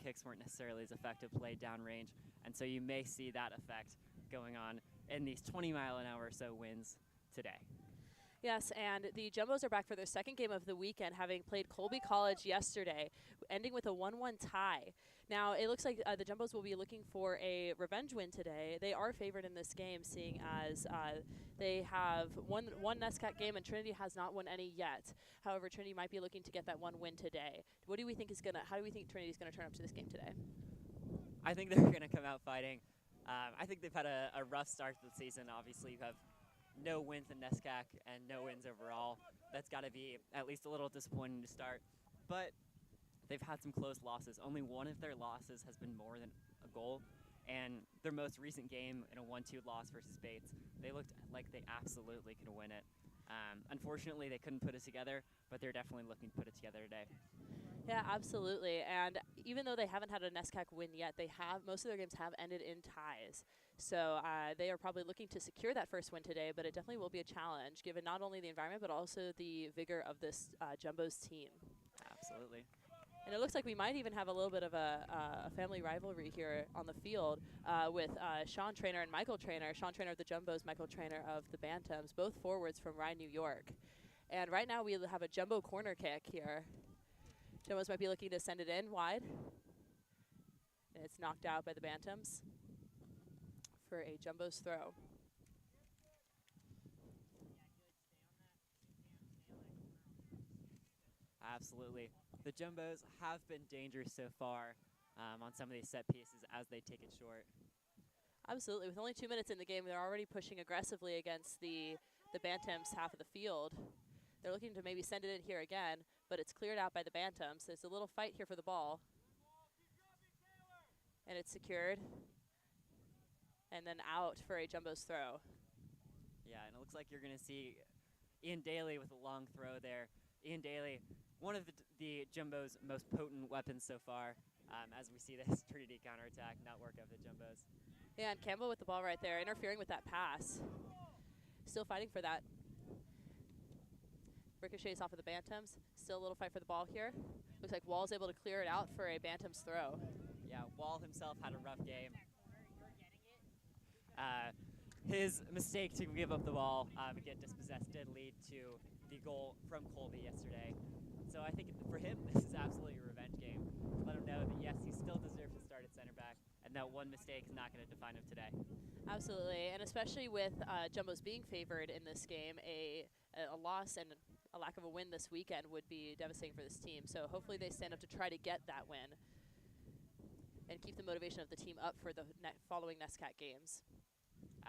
kicks weren't necessarily as effective played downrange, and so you may see that effect going on in these 20-mile-an-hour or so winds today. Yes, and the Jumbos are back for their second game of the weekend, having played Colby College yesterday, ending with a 1-1 tie. Now, it looks like the Jumbos will be looking for a revenge win today. They are favored in this game, seeing as they have one NESCAC game, and Trinity has not won any yet. However, Trinity might be looking to get that one win today. How do we think Trinity's gonna turn up to this game today? I think they're gonna come out fighting. I think they've had a rough start to the season. Obviously, you have no wins in NESCAC and no wins overall. That's got to be at least a little disappointing to start. But they've had some close losses. Only one of their losses has been more than a goal. And their most recent game in a 1-2 loss versus Bates, they looked like they absolutely could win it. Unfortunately, they couldn't put it together, but they're definitely looking to put it together today. Yeah, absolutely. And even though they haven't had a NESCAC win yet, most of their games have ended in ties. So they are probably looking to secure that first win today, but it definitely will be a challenge, given not only the environment, but also the vigor of this Jumbos team. Absolutely. And it looks like we might even have a little bit of a family rivalry here on the field with Sean Trainer and Michael Trainer. Sean Trainer of the Jumbos, Michael Trainer of the Bantams, both forwards from Rye, New York. And right now we have a Jumbo corner kick here. Jumbos might be looking to send it in wide. And it's knocked out by the Bantams for a Jumbos throw. Absolutely. The Jumbos have been dangerous so far on some of these set pieces as they take it short. Absolutely. With only 2 minutes in the game, they're already pushing aggressively against the Bantams half of the field. They're looking to maybe send it in here again, but it's cleared out by the Bantams. There's a little fight here for the ball. And it's secured. And then out for a Jumbos throw. Yeah, and it looks like you're going to see Ian Daly with a long throw there. Ian Daly, one of the Jumbos' most potent weapons so far, as we see this Trinity counterattack not work out the Jumbos. Yeah, and Campbell with the ball right there, interfering with that pass. Still fighting for that. Ricochets off of the Bantams. Still a little fight for the ball here. Looks like Wall's able to clear it out for a Bantams throw. Yeah, Wall himself had a rough game. His mistake to give up the ball and get dispossessed did lead to the goal from Colby yesterday. So I think for him, this is absolutely a revenge game. Let him know that, yes, he still deserves to start at center back, and that one mistake is not going to define him today. Absolutely, and especially with Jumbos being favored in this game, a loss and a lack of a win this weekend would be devastating for this team. So hopefully they stand up to try to get that win and keep the motivation of the team up for the following NESCAC games.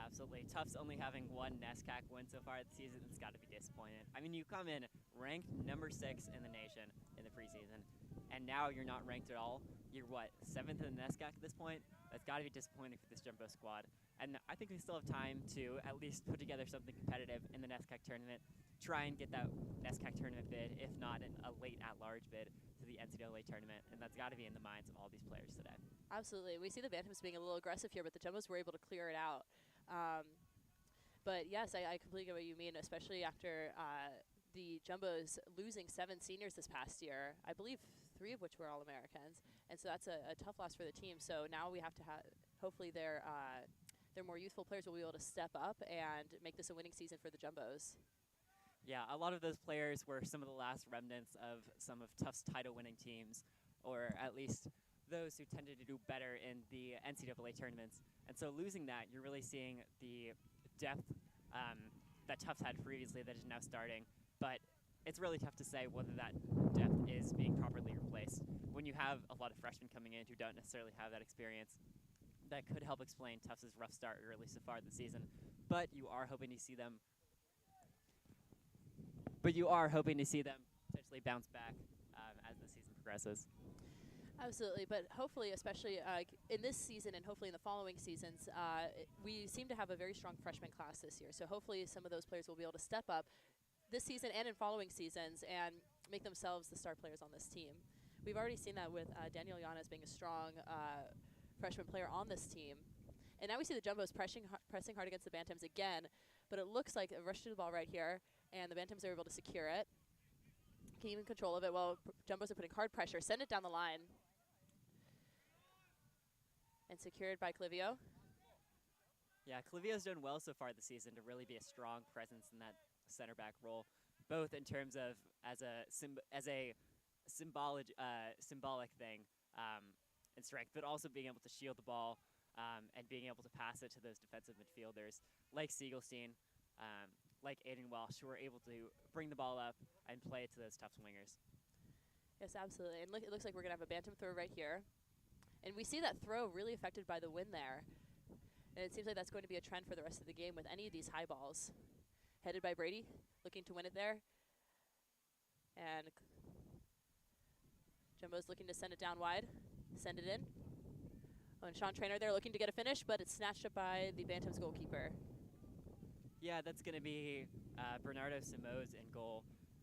Absolutely. Tufts only having one NESCAC win so far this season, it's got to be disappointed. I mean, you come in ranked number 6 in the nation in the preseason, and now you're not ranked at all. You're, what, 7th in the NESCAC at this point? That's got to be disappointing for this Jumbo squad. And I think we still have time to at least put together something competitive in the NESCAC tournament, try and get that NESCAC tournament bid, if not a late at-large bid to the NCAA tournament, and that's got to be in the minds of all these players today. Absolutely. We see the Bantams being a little aggressive here, but the Jumbos were able to clear it out. But yes, I completely get what you mean, especially after the Jumbos losing 7 seniors this past year. I believe 3 of which were All-Americans, and so that's a tough loss for the team. So now we have to hopefully their more youthful players will be able to step up and make this a winning season for the Jumbos. Yeah, a lot of those players were some of the last remnants of some of Tufts title-winning teams, or at least those who tended to do better in the NCAA tournaments. And so losing that, you're really seeing the depth that Tufts had previously that is now starting. But it's really tough to say whether that depth is being properly replaced when you have a lot of freshmen coming in who don't necessarily have that experience. That could help explain Tufts' rough start early so far this season. But you are hoping to see them potentially bounce back as the season progresses. Absolutely, but hopefully, especially in this season and hopefully in the following seasons, we seem to have a very strong freshman class this year. So hopefully some of those players will be able to step up this season and in following seasons and make themselves the star players on this team. We've already seen that with Daniel Yanez being a strong freshman player on this team. And now we see the Jumbos pressing hard against the Bantams again, but it looks like a rush to the ball right here, and the Bantams are able to secure it. Keep in control of it while Jumbos are putting hard pressure. Send it down the line. And secured by Clivio. Yeah, Clivio's done well so far this season to really be a strong presence in that center back role, both in terms of as a symbolic thing in strength, but also being able to shield the ball and being able to pass it to those defensive midfielders like Siegelstein, like Aiden Walsh, who are able to bring the ball up and play it to those Tufts wingers. Yes, absolutely. And it looks like we're going to have a bantam throw right here. And we see that throw really affected by the wind there. And it seems like that's going to be a trend for the rest of the game with any of these high balls. Headed by Brady, looking to win it there. And Jumbo's looking to send it down wide, send it in. Oh, and Sean Trainer there looking to get a finish, but it's snatched up by the Bantams goalkeeper. Yeah, that's going to be Bernardo Simoes in goal.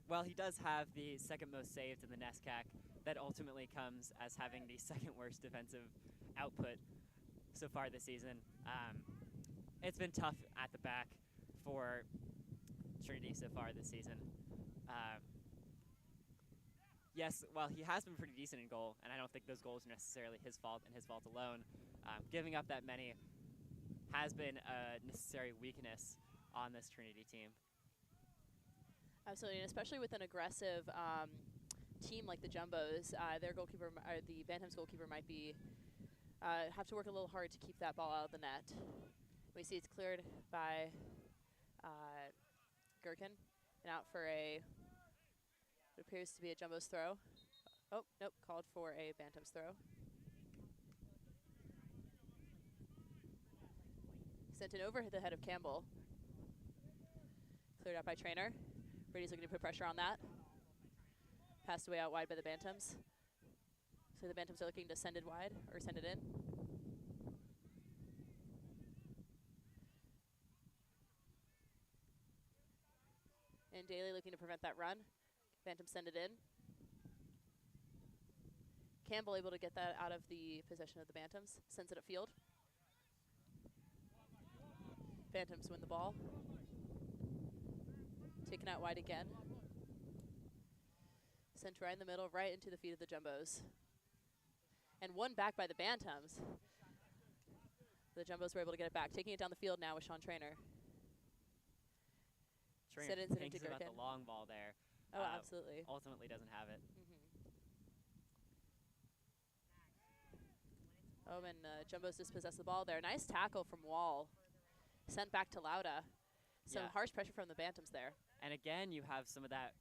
Well, he does have the second most saves in the NESCAC. That ultimately comes as having the second worst defensive output so far this season. It's been tough at the back for Trinity so far this season. Yes, well, he has been pretty decent in goal, and I don't think those goals are necessarily his fault and his fault alone. Giving up that many has been a necessary weakness on this Trinity team. Absolutely, and especially with an aggressive team like the Jumbos, their goalkeeper, or the Bantams goalkeeper, might be have to work a little hard to keep that ball out of the net. We see it's cleared by Gherkin, and out for what appears to be a Jumbo's throw. Oh, nope, called for a Bantams throw. Sent it over the head of Campbell. Cleared out by Trainer. Brady's looking to put pressure on that. Passed away out wide by the Bantams. So the Bantams are looking to send it wide, or send it in. And Daly looking to prevent that run. Bantams send it in. Campbell able to get that out of the possession of the Bantams. Sends it upfield. Bantams win the ball. Taken out wide again. Sent right in the middle, right into the feet of the Jumbos. And one back by the Bantams. The Jumbos were able to get it back. Taking it down the field now with Sean Trainer. Trainer thinks about the long ball there. Oh, absolutely. Ultimately doesn't have it. Oh, and Jumbos dispossess the ball there. Nice tackle from Wall. Sent back to Lauda. Some harsh pressure from the Bantams there. And again, you have some of that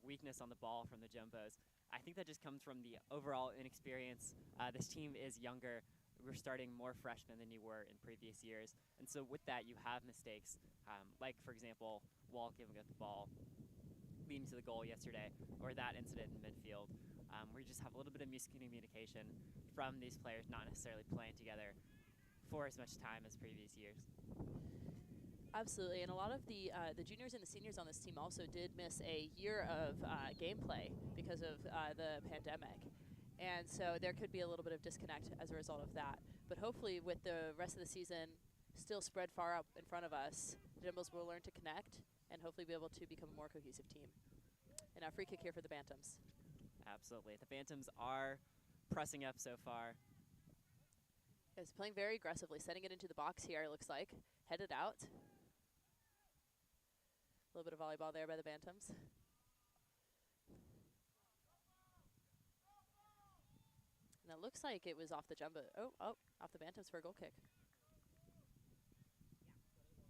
weakness on the ball from the Jumbos. I think that just comes from the overall inexperience. This team is younger. We're starting more freshmen than you were in previous years. And so with that, you have mistakes. Like, for example, Wall giving up the ball, leading to the goal yesterday, or that incident in midfield, where you just have a little bit of miscommunication from these players not necessarily playing together for as much time as previous years. Absolutely, and a lot of the juniors and the seniors on this team also did miss a year of gameplay because of the pandemic. And so there could be a little bit of disconnect as a result of that. But hopefully with the rest of the season still spread far up in front of us, the Jumbos will learn to connect and hopefully be able to become a more cohesive team. And a free kick here for the Bantams. Absolutely. The Bantams are pressing up so far. Is playing very aggressively, setting it into the box here, it looks like. Headed out. A little bit of volleyball there by the Bantams. And it looks like it was off the Jumbo. Off the Bantams for a goal kick.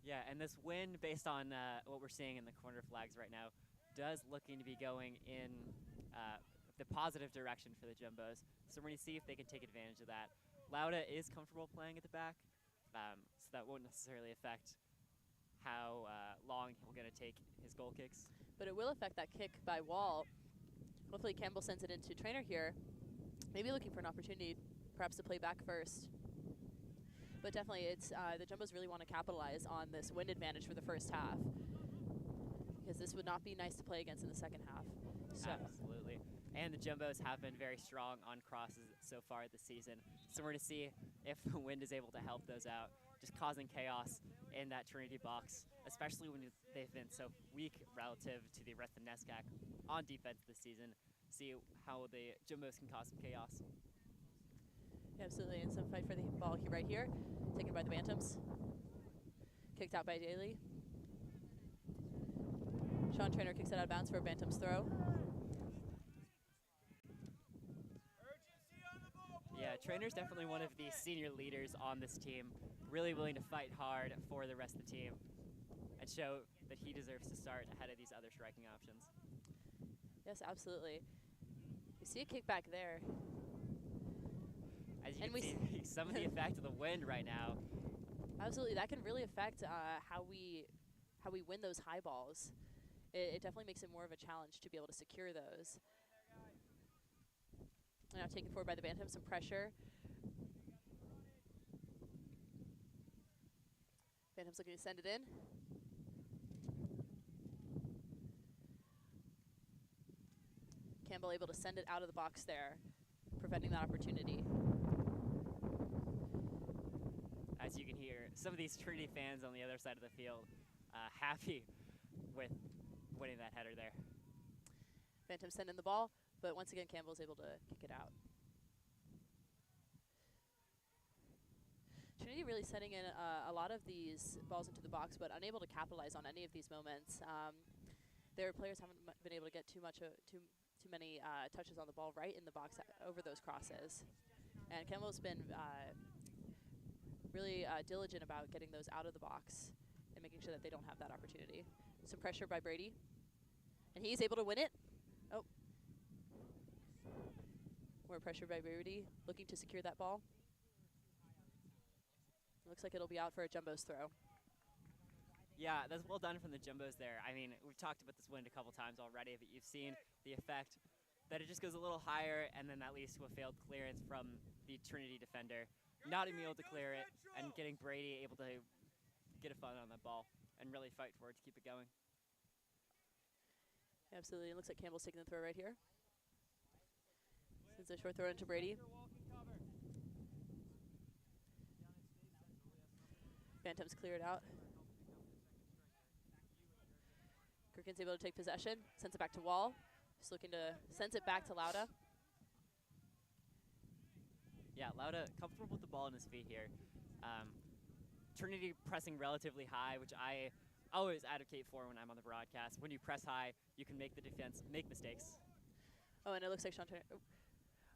Yeah, and this win, based on what we're seeing in the corner flags right now, does looking to be going in the positive direction for the Jumbos. So we're going to see if they can take advantage of that. Lauda is comfortable playing at the back, so that won't necessarily affect how long he'll going to take his goal kicks. But it will affect that kick by Wall. Hopefully Campbell sends it into Trainer here. Maybe looking for an opportunity perhaps to play back first. But definitely it's the Jumbos really want to capitalize on this wind advantage for the first half, because this would not be nice to play against in the second half. So absolutely. And the Jumbos have been very strong on crosses so far this season. So we're going to see if the wind is able to help those out, just causing chaos in that Trinity box, especially when they've been so weak relative to the rest of NESCAC on defense this season. See how the Jumbos can cause some chaos. Absolutely, and some fight for the ball right here. Taken by the Bantams. Kicked out by Daly. Sean Trainer kicks it out of bounds for a Bantams throw. Yeah, Trainer's definitely one of the senior leaders on this team, really willing to fight hard for the rest of the team and show that he deserves to start ahead of these other striking options. Yes, absolutely. We see a kickback there. As you can see, some of the effect of the wind right now. Absolutely, that can really affect how we win those high balls. It definitely makes it more of a challenge to be able to secure those. Now taken forward by the Bantams, some pressure. Bantams looking to send it in. Campbell able to send it out of the box there, preventing that opportunity. As you can hear, some of these Trinity fans on the other side of the field happy with winning that header there. Bantams send in the ball, but once again, Campbell's able to kick it out. Trinity really sending in a lot of these balls into the box, but unable to capitalize on any of these moments. Their players haven't been able to get too many touches on the ball right in the box over those crosses. And Campbell's been really diligent about getting those out of the box and making sure that they don't have that opportunity. Some pressure by Brady. And he's able to win it. Oh. More pressure by Brady, looking to secure that ball. Looks like it'll be out for a Jumbo's throw. Yeah, that's well done from the Jumbos there. I mean, we've talked about this wind a couple times already, but you've seen the effect that it just goes a little higher, and then that leads to a failed clearance from the Trinity defender. Not being able to clear it, and getting Brady able to get a fun on that ball and really fight for it to keep it going. Absolutely, it looks like Campbell's taking the throw right here. Sends a short throw into Brady. Bantams cleared out. Kirkin's able to take possession, sends it back to Wall. Just looking to sends it back to Lauda. Yeah, Lauda comfortable with the ball in his feet here. Trinity pressing relatively high, which I always advocate for when I'm on the broadcast. When you press high, you can make the defense make mistakes. Oh, and it looks like Sean Trainer.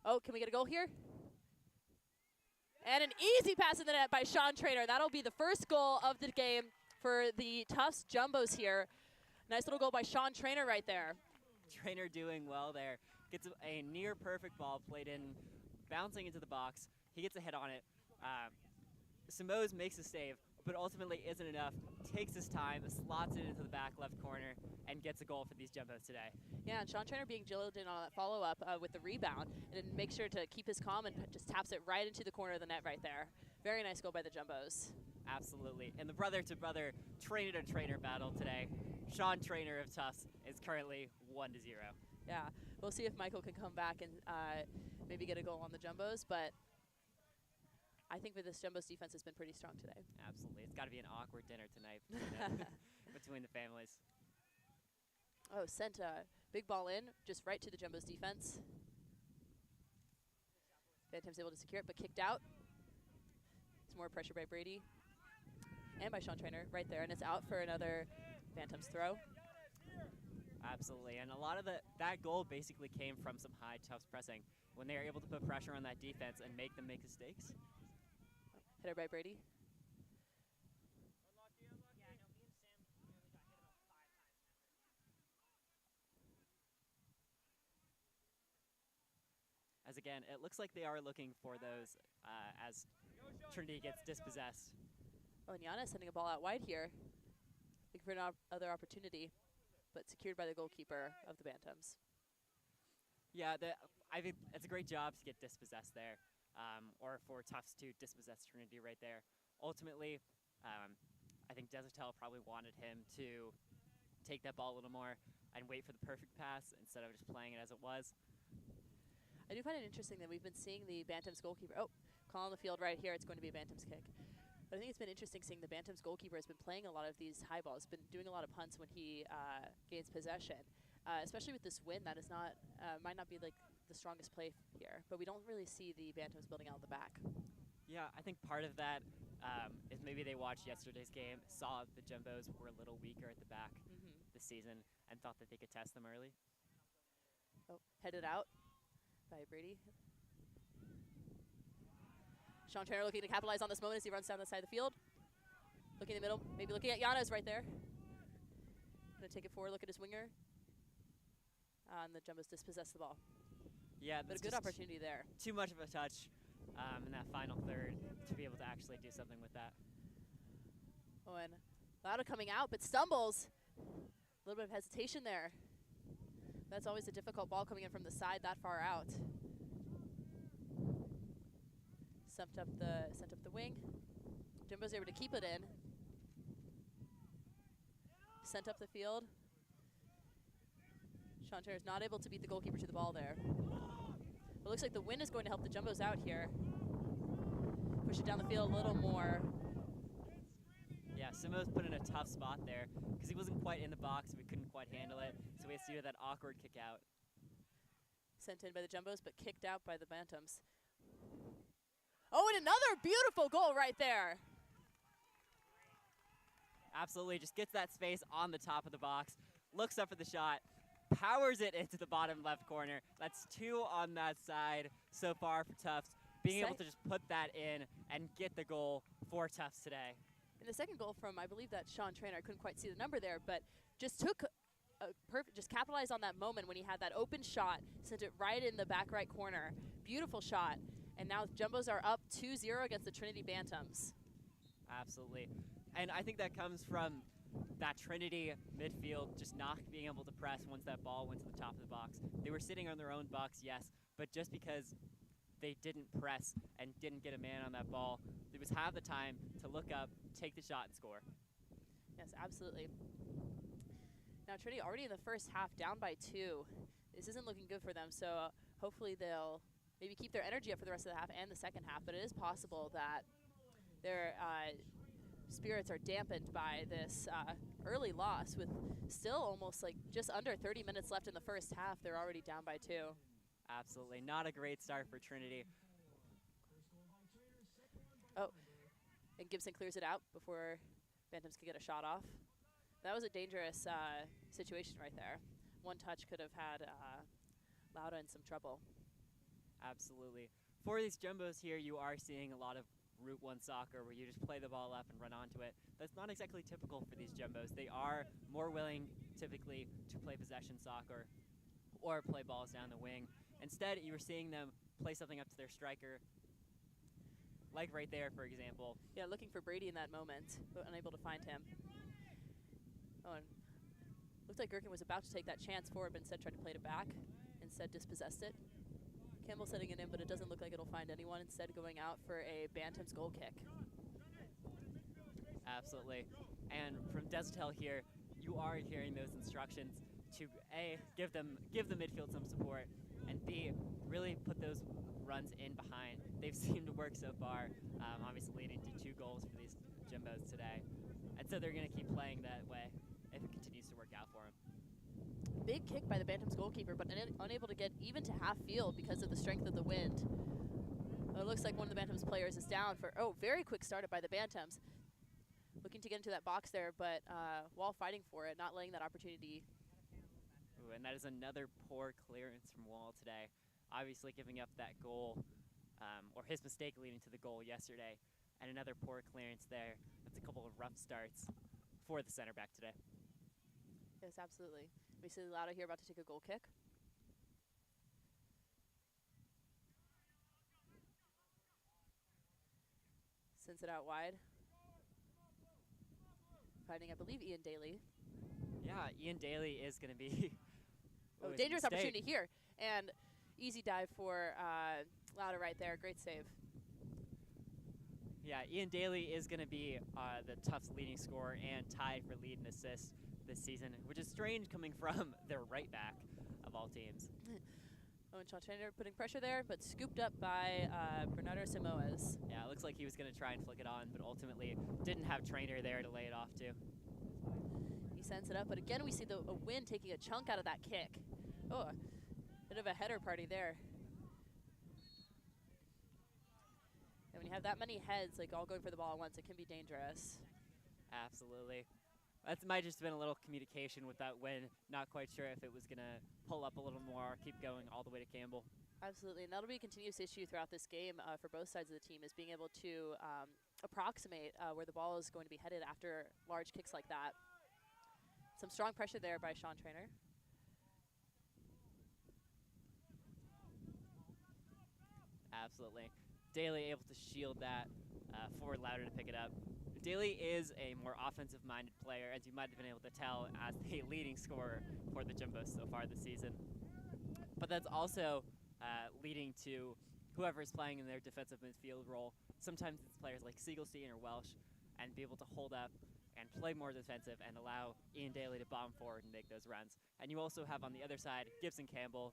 Oh, can we get a goal here? And an easy pass in the net by Sean Trainer. That'll be the first goal of the game for the Tufts Jumbos here. Nice little goal by Sean Trainer right there. Trainer doing well there. Gets a near perfect ball played in, bouncing into the box. He gets a hit on it. Simoes makes a save, but ultimately isn't enough. Takes his time, slots it into the back left corner, and gets a goal for these Jumbos today. Yeah, and Sean Trainer being diligent on that follow-up with the rebound, and make sure to keep his calm and just taps it right into the corner of the net right there. Very nice goal by the Jumbos. Absolutely. And the brother-to-brother, trainer-to-trainer battle today. Sean Trainer of Tufts is currently 1-0. Yeah, we'll see if Michael can come back and maybe get a goal on the Jumbos, but I think that this Jumbos defense has been pretty strong today. Absolutely. It's got to be an awkward dinner tonight between the families. Oh, sent a big ball in, just right to the Jumbos defense. Bantam's able to secure it, but kicked out. Some more pressure by Brady and by Sean Trainer right there, and it's out for another Bantam's throw. Absolutely, and a lot of that goal basically came from some high Tufts pressing when they were able to put pressure on that defense and make them make mistakes. Header by Brady. As again, it looks like they are looking for those as Trinity gets dispossessed. Oh, and Yana sending a ball out wide here. Looking for another opportunity, but secured by the goalkeeper of the Bantams. Yeah, I think it's a great job to get dispossessed there, or for Tufts to dispossess Trinity right there. Ultimately, I think Desertel probably wanted him to take that ball a little more and wait for the perfect pass instead of just playing it as it was. I do find it interesting that we've been seeing the Bantams goalkeeper. Oh, call on the field right here. It's going to be a Bantams kick. But I think it's been interesting seeing the Bantams goalkeeper has been playing a lot of these high balls, been doing a lot of punts when he gains possession. Especially with this wind, that is not might not be like the strongest play here, but we don't really see the Bantams building out the back. Yeah, I think part of that is maybe they watched yesterday's game, saw the Jumbos were a little weaker at the back this season, and thought that they could test them early. Oh, headed out by Brady. Sean Trainer looking to capitalize on this moment as he runs down the side of the field. Looking in the middle, maybe looking at Janos right there. Gonna take it forward, look at his winger. And the Jumbos dispossess the ball. Yeah, but a good opportunity there. Too much of a touch in that final third to be able to actually do something with that. Oh, and Lauda coming out, but stumbles. A little bit of hesitation there. That's always a difficult ball coming in from the side that far out. Sent up the wing. Jumbo's able to keep it in. Sent up the field. Sean Trainer is not able to beat the goalkeeper to the ball there. But it looks like the wind is going to help the Jumbos out here. Push it down the field a little more. Yeah, Simo's put in a tough spot there because he wasn't quite in the box. We couldn't quite handle it, so we had to do that awkward kick out. Sent in by the Jumbos, but kicked out by the Bantams. Oh, and another beautiful goal right there. Absolutely, just gets that space on the top of the box, looks up for the shot, powers it into the bottom left corner. That's 2 on that side so far for Tufts. Being able to just put that in and get the goal for Tufts today. And the second goal from, I believe that Sean Trainer, I couldn't quite see the number there, but just took a just capitalized on that moment when he had that open shot, sent it right in the back right corner. Beautiful shot. And now Jumbos are up 2-0 against the Trinity Bantams. Absolutely. And I think that comes from that Trinity midfield just not being able to press once that ball went to the top of the box. They were sitting on their own box, yes, but just because they didn't press and didn't get a man on that ball, it was have the time to look up, take the shot, and score. Yes, absolutely. Now Trinity already in the first half down by 2. This isn't looking good for them, so hopefully they'll maybe keep their energy up for the rest of the half and the second half, but it is possible that their spirits are dampened by this early loss with still almost like just under 30 minutes left in the first half. They're already down by 2. Absolutely. Not a great start for Trinity. Oh, and Gibson clears it out before Bantams could get a shot off. That was a dangerous situation right there. One touch could have had Lauda in some trouble. Absolutely. For these Jumbos here, you are seeing a lot of Route 1 soccer where you just play the ball up and run onto it. That's not exactly typical for these Jumbos. They are more willing, typically, to play possession soccer or play balls down the wing. Instead, you were seeing them play something up to their striker, like right there, for example. Yeah, looking for Brady in that moment, but unable to find him. Oh, and looked like Gherkin was about to take that chance forward, but instead tried to play it back. Instead dispossessed it. Campbell setting it in, but it doesn't look like it'll find anyone. Instead going out for a Bantams goal kick. Absolutely. And from Desertel here, you are hearing those instructions to A, give the midfield some support, and B, really put those runs in behind. They've seemed to work so far, obviously leading to 2 goals for these Jumbos today. And so they're going to keep playing that way if it continues to work out for them. Big kick by the Bantams goalkeeper, but unable to get even to half field because of the strength of the wind. It looks like one of the Bantams players is down for, very quick started by the Bantams. Looking to get into that box there, but Wall fighting for it, not letting that opportunity. Ooh, and that is another poor clearance from Wall today. Obviously giving up that goal, or his mistake leading to the goal yesterday, and another poor clearance there. That's a couple of rough starts for the center back today. Yes, absolutely. We see Lauda here about to take a goal kick. Sends it out wide. Finding, I believe, Ian Daly. Yeah, Ian Daly is going to be dangerous opportunity here. And easy dive for Lauda right there. Great save. Yeah, Ian Daly is going to be the Tufts leading scorer and tied for lead and assist this season, which is strange coming from their right back of all teams. And Sean Trainer putting pressure there, but scooped up by Bernardo Simoes. Yeah, it looks like he was going to try and flick it on, but ultimately didn't have Trainer there to lay it off to. He sends it up, but again we see a wind taking a chunk out of that kick. Oh, bit of a header party there. you have that many heads like all going for the ball at once, it can be dangerous. Absolutely. That might just have been a little communication with that win. Not quite sure if it was going to pull up a little more or keep going all the way to Campbell. Absolutely, and that'll be a continuous issue throughout this game for both sides of the team, is being able to approximate where the ball is going to be headed after large kicks like that. Some strong pressure there by Sean Trainer. Absolutely. Daly able to shield that, forward Louder to pick it up. Daly is a more offensive-minded player, as you might have been able to tell, as the leading scorer for the Jumbos so far this season. But that's also leading to whoever is playing in their defensive midfield role. Sometimes it's players like Siegelstein or Welsh, and be able to hold up and play more defensive and allow Ian Daly to bomb forward and make those runs. And you also have on the other side Gibson Campbell,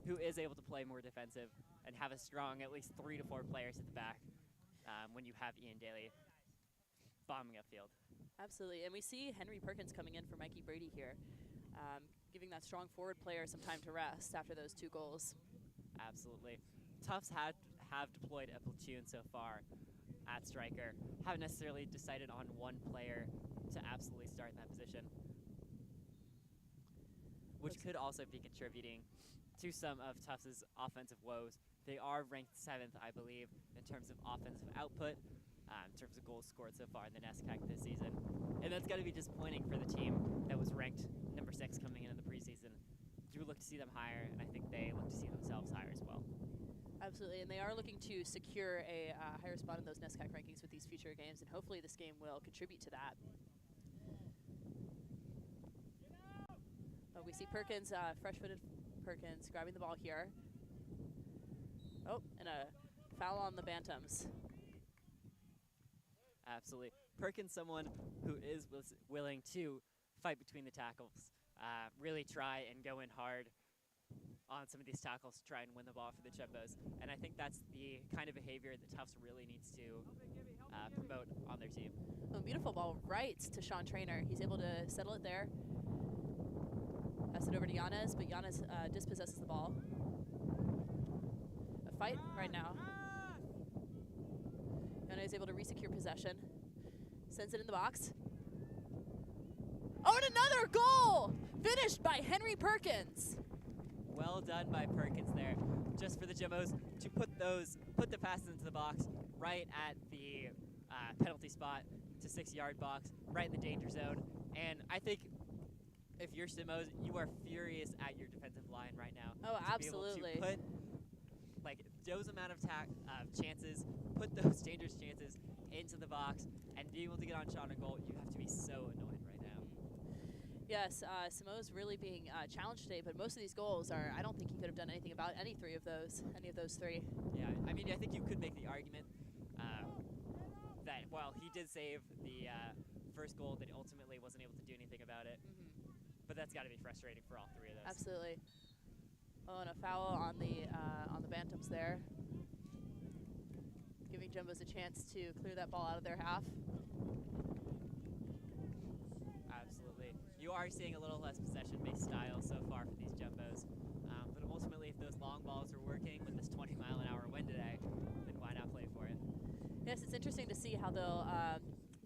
who is able to play more defensive and have a strong at least 3 to 4 players at the back when you have Ian Daly bombing upfield. Absolutely, and we see Henry Perkins coming in for Mikey Brady here, giving that strong forward player some time to rest after those 2 goals. Absolutely. Tufts have deployed a platoon so far at striker. Haven't necessarily decided on one player to absolutely start in that position, which could also be contributing to some of Tufts' offensive woes. They are ranked 7th, I believe, in terms of offensive output, in terms of goals scored so far in the NESCAC this season. And that's got to be disappointing for the team that was ranked number 6 coming into the preseason. Do look to see them higher, and I think they look to see themselves higher as well. Absolutely, and they are looking to secure a higher spot in those NESCAC rankings with these future games, and hopefully this game will contribute to that. But we see Perkins, fresh-footed Perkins, grabbing the ball here. Oh, and a foul on the Bantams. Absolutely. Perkins, someone who is willing to fight between the tackles, really try and go in hard on some of these tackles to try and win the ball for the Jumbos. And I think that's the kind of behavior that Tufts really needs to promote on their team. Oh, beautiful ball right to Sean Trainer. He's able to settle it there. Pass it over to Yanez, but Yanez dispossesses the ball. A fight right now. Yanez is able to re-secure possession. Sends it in the box. Oh, and another goal! Finished by Henry Perkins. Well done by Perkins there, just for the Jumbos to put the passes into the box right at the penalty spot to 6-yard box, right in the danger zone. And I think if you're Simos, you are furious at your defensive line right now. Oh, to absolutely. be able to put like those amount of chances, put those dangerous chances into the box, and be able to get on shot on goal. You have to be so annoyed right now. Yes, Simos really being challenged today, but most of these goals are, I don't think he could have done anything about any of those 3. Yeah, I mean, I think you could make the argument that while he did save the first goal, that he ultimately wasn't able to do anything about it. But that's got to be frustrating for all 3 of those. Absolutely. Oh, and a foul on the Bantams there, giving Jumbos a chance to clear that ball out of their half. Absolutely. You are seeing a little less possession-based style so far for these Jumbos. But ultimately, if those long balls are working with this 20-mile-an-hour wind today, then why not play for it? Yes, it's interesting to see how they'll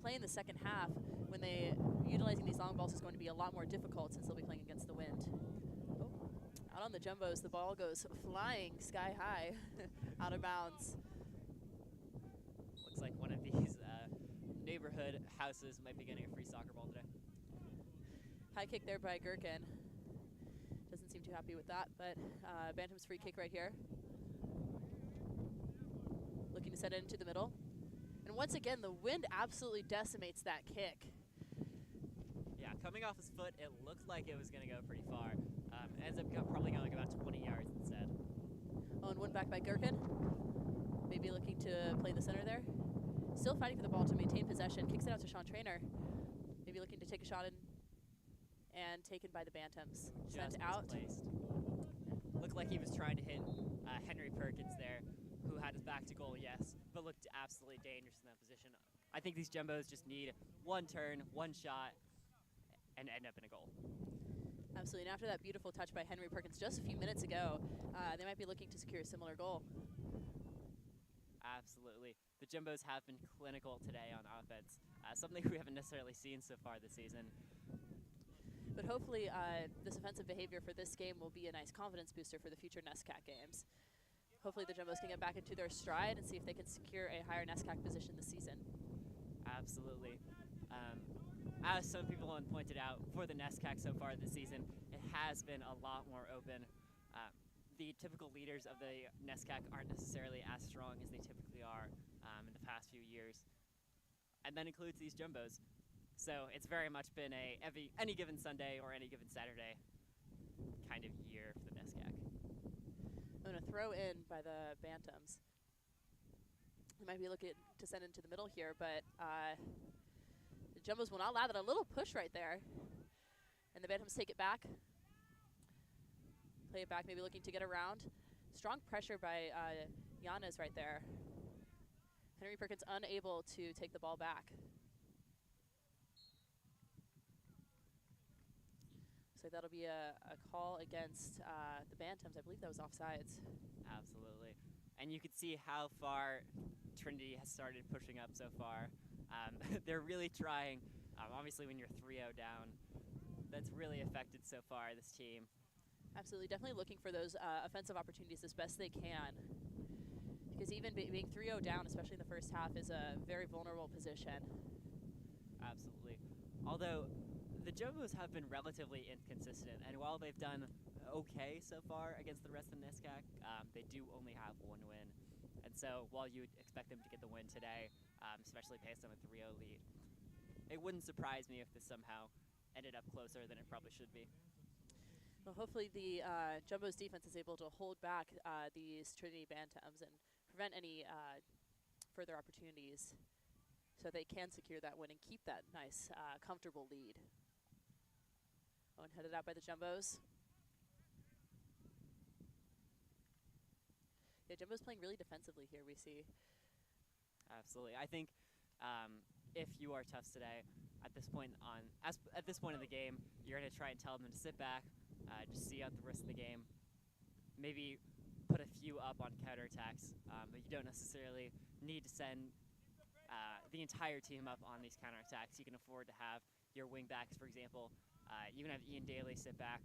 play in the second half when utilizing these long balls is going to be a lot more difficult since they'll be playing against the wind. Oh, out on the Jumbos, the ball goes flying sky high out of bounds. Looks like one of these neighborhood houses might be getting a free soccer ball today. High kick there by Gherkin. Doesn't seem too happy with that, but Bantam's free kick right here. Looking to set it into the middle. And once again, the wind absolutely decimates that kick. Yeah, coming off his foot, it looked like it was going to go pretty far. Ends up probably going about 20 yards instead. Oh, and one back by Gherkin. Maybe looking to play the center there. Still fighting for the ball to maintain possession. Kicks it out to Sean Trainer. Maybe looking to take a shot in. And taken by the Bantams. Sent out. Misplaced. Looked like he was trying to hit Henry Perkins there, who had his back to goal, yes, but looked absolutely dangerous in that position. I think these Jumbos just need one turn, one shot, and end up in a goal. Absolutely, and after that beautiful touch by Henry Perkins just a few minutes ago, they might be looking to secure a similar goal. Absolutely. The Jumbos have been clinical today on offense, something we haven't necessarily seen so far this season. But hopefully this offensive behavior for this game will be a nice confidence booster for the future NESCAC games. Hopefully the Jumbos can get back into their stride and see if they can secure a higher NESCAC position this season. Absolutely. As some people have pointed out, for the NESCAC so far this season, it has been a lot more open. The typical leaders of the NESCAC aren't necessarily as strong as they typically are in the past few years. And that includes these Jumbos. So it's very much been any given Sunday or any given Saturday kind of year for the NESCAC. I'm going to throw in by the Bantams. They might be looking to send into the middle here, but the Jumbos will not allow that. A little push right there. And the Bantams take it back. Play it back, maybe looking to get around. Strong pressure by Yanez right there. Henry Perkins unable to take the ball back. So that'll be a call against the Bantams. I believe that was offsides. Absolutely. And you can see how far Trinity has started pushing up so far. They're really trying. Obviously, when you're 3-0 down, that's really affected so far this team. Absolutely, definitely looking for those offensive opportunities as best they can. Because even being 3-0 down, especially in the first half, is a very vulnerable position. Absolutely. Although the Jumbos have been relatively inconsistent, and while they've done okay so far against the rest of the NESCAC, they do only have one win. And so while you would expect them to get the win today, especially based on a 3-0 lead, it wouldn't surprise me if this somehow ended up closer than it probably should be. Well, hopefully the Jumbos defense is able to hold back these Trinity Bantams and prevent any further opportunities so they can secure that win and keep that nice, comfortable lead. Owen headed out by the Jumbos. Yeah, Jumbos playing really defensively here, we see. Absolutely. I think if you are Tufts today, at this point in the game, you're going to try and tell them to sit back, just see out the rest of the game, maybe put a few up on counterattacks, but you don't necessarily need to send the entire team up on these counterattacks. You can afford to have your wingbacks, for example. You can have Ian Daly sit back.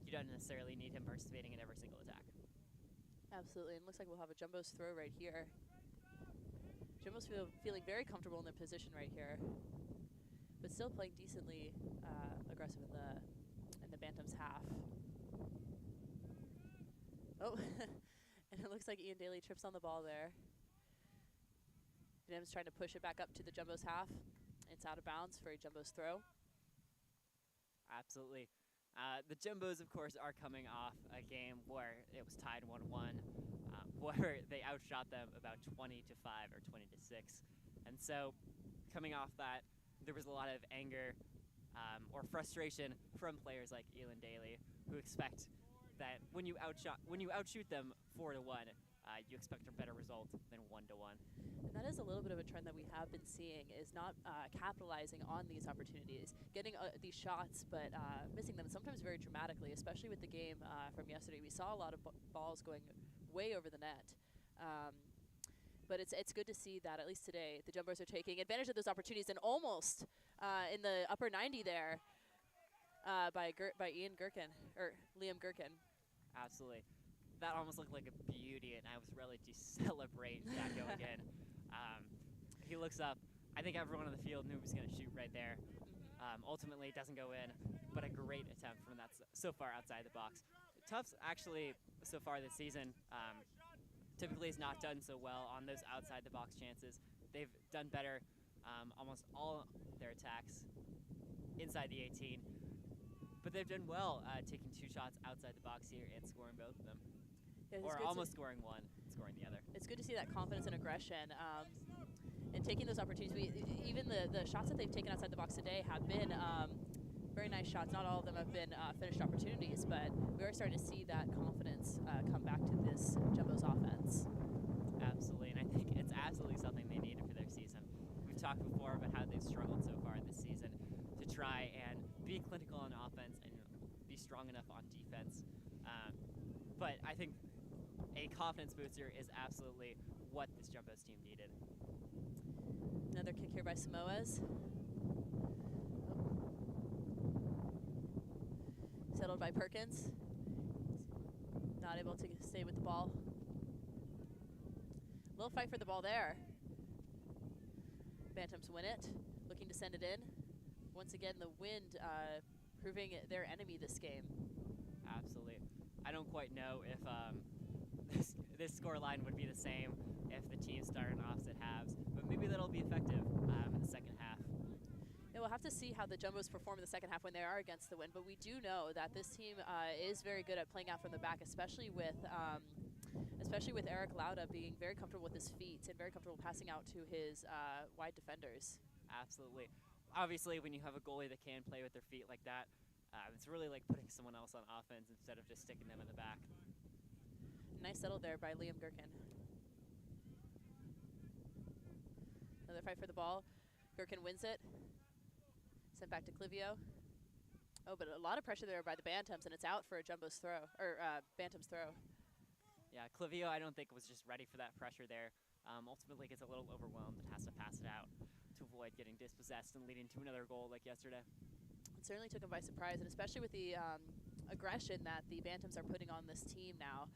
You don't necessarily need him participating in every single attack. Absolutely, and looks like we'll have a Jumbos throw right here. Jumbos feeling very comfortable in their position right here, but still playing decently aggressive in the Bantams half. Oh, and it looks like Ian Daly trips on the ball there. Bantams trying to push it back up to the Jumbos half. It's out of bounds for a Jumbos throw. Absolutely. The Jumbos, of course, are coming off a game where it was tied 1-1, where they outshot them about 20-5 or 20-6. And so, coming off that, there was a lot of anger or frustration from players like Elin Daly, who expect that when you outshoot them 4-1, you expect a better result than 1-1. And that is a little bit of a trend that we have been seeing, is not capitalizing on these opportunities, getting these shots, but missing them sometimes very dramatically, especially with the game from yesterday. We saw a lot of balls going way over the net. But it's good to see that, at least today, the Jumbos are taking advantage of those opportunities and almost in the upper 90 there by Liam Gherkin. Absolutely. That almost looked like a beauty, and I was ready to celebrate that go again. He looks up. I think everyone on the field knew he was going to shoot right there. Ultimately, it doesn't go in, but a great attempt from that so far outside the box. Tufts actually, so far this season, typically has not done so well on those outside the box chances. They've done better almost all their attacks inside the 18, but they've done well taking 2 shots outside the box here and scoring both of them. Yeah, or almost scoring one, scoring the other. It's good to see that confidence and aggression and taking those opportunities. Even the shots that they've taken outside the box today have been very nice shots. Not all of them have been finished opportunities, but we are starting to see that confidence come back to this Jumbos offense. Absolutely, and I think it's absolutely something they needed for their season. We've talked before about how they've struggled so far this season to try and be clinical on offense and be strong enough on defense. But I think a confidence booster is absolutely what this Jumbos team needed. Another kick here by Samoas. Settled by Perkins. Not able to stay with the ball. Little fight for the ball there. Bantams win it, looking to send it in. Once again, the wind proving their enemy this game. Absolutely. I don't quite know if this score line would be the same if the teams start in opposite halves, but maybe that'll be effective in the second half. Yeah, we'll have to see how the Jumbos perform in the second half when they are against the wind, but we do know that this team is very good at playing out from the back, especially with Eric Lauda being very comfortable with his feet and very comfortable passing out to his wide defenders. Absolutely. Obviously, when you have a goalie that can play with their feet like that, it's really like putting someone else on offense instead of just sticking them in the back. Nice settle there by Liam Gherkin. Another fight for the ball. Gherkin wins it. Sent back to Clivio. Oh, but a lot of pressure there by the Bantams, and it's out for a Jumbo's throw, or Bantam's throw. Yeah, Clivio, I don't think was just ready for that pressure there. Ultimately gets a little overwhelmed and has to pass it out to avoid getting dispossessed and leading to another goal like yesterday. It certainly took him by surprise, and especially with the aggression that the Bantams are putting on this team now,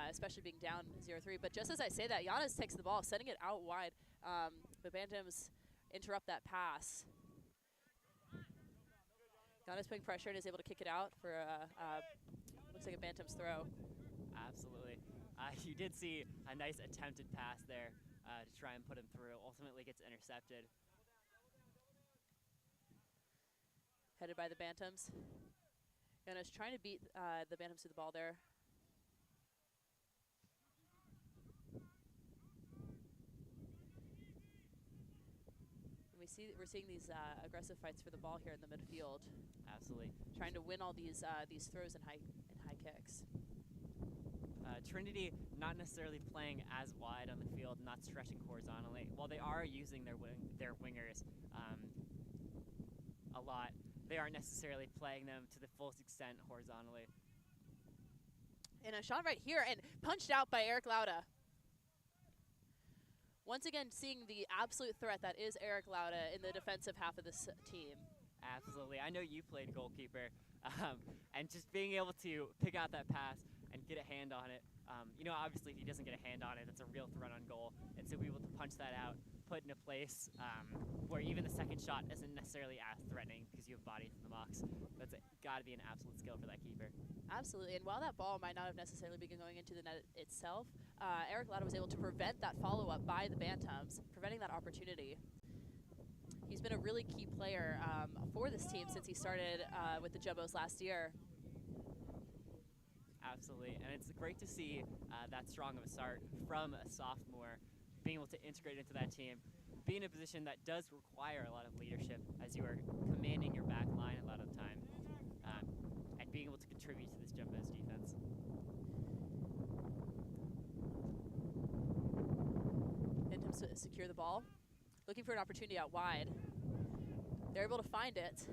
especially being down 0-3. But just as I say that, Giannis takes the ball, sending it out wide. The Bantams interrupt that pass. Giannis putting pressure and is able to kick it out for looks like a Bantam's throw. Absolutely. You did see a nice attempted pass there to try and put him through. Ultimately gets intercepted. Headed by the Bantams. Giannis trying to beat the Bantams to the ball there. We're seeing these aggressive fights for the ball here in the midfield. Absolutely. Trying to win all these throws and high kicks. Trinity not necessarily playing as wide on the field, not stretching horizontally. While they are using their wingers a lot, they aren't necessarily playing them to the fullest extent horizontally. And a shot right here, and punched out by Eric Lauda. Once again, seeing the absolute threat that is Eric Lauda in the defensive half of this team. Absolutely. I know you played goalkeeper, and just being able to pick out that pass and get a hand on it. Obviously, if he doesn't get a hand on it, it's a real threat on goal. And so be able to punch that out, put in a place where even the second shot isn't necessarily as threatening because you have bodies in the box. That's got to be an absolute skill for that keeper. Absolutely. And while that ball might not have necessarily been going into the net itself, Eric Lauda was able to prevent that follow-up by the Bantams, preventing that opportunity. He's been a really key player for this team since he started with the Jumbos last year. Absolutely, and it's great to see that strong of a start from a sophomore, being able to integrate into that team, be in a position that does require a lot of leadership as you are commanding your back line a lot of the time, and being able to contribute to this Jumbos defense. Bantams secure the ball, looking for an opportunity out wide. They're able to find it.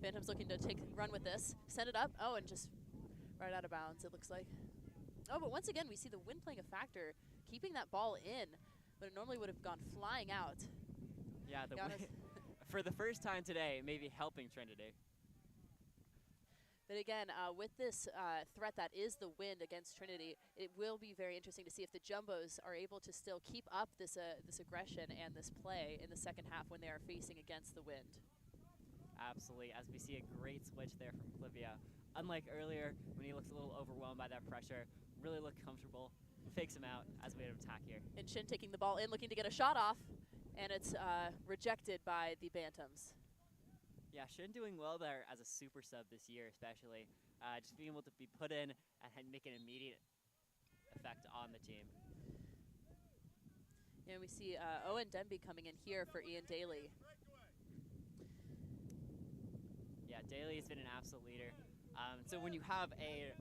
Bantams looking to run with this, send it up. Oh, and just right out of bounds, it looks like. Oh, but once again, we see the wind playing a factor, keeping that ball in, but it normally would have gone flying out. Yeah, the wind, for the first time today, maybe helping Trinity. But again, with this threat that is the wind against Trinity, it will be very interesting to see if the Jumbos are able to still keep up this aggression and this play in the second half when they are facing against the wind. Absolutely, as we see a great switch there from Clivio. Unlike earlier, when he looks a little overwhelmed by that pressure, really looked comfortable, fakes him out as we have attack here. And Shin taking the ball in, looking to get a shot off, and it's rejected by the Bantams. Yeah, Shin doing well there as a super sub this year, especially. Just being able to be put in and make an immediate effect on the team. And we see Owen Denby coming in here for Ian Daly. Yeah, Daly has been an absolute leader. So when you have a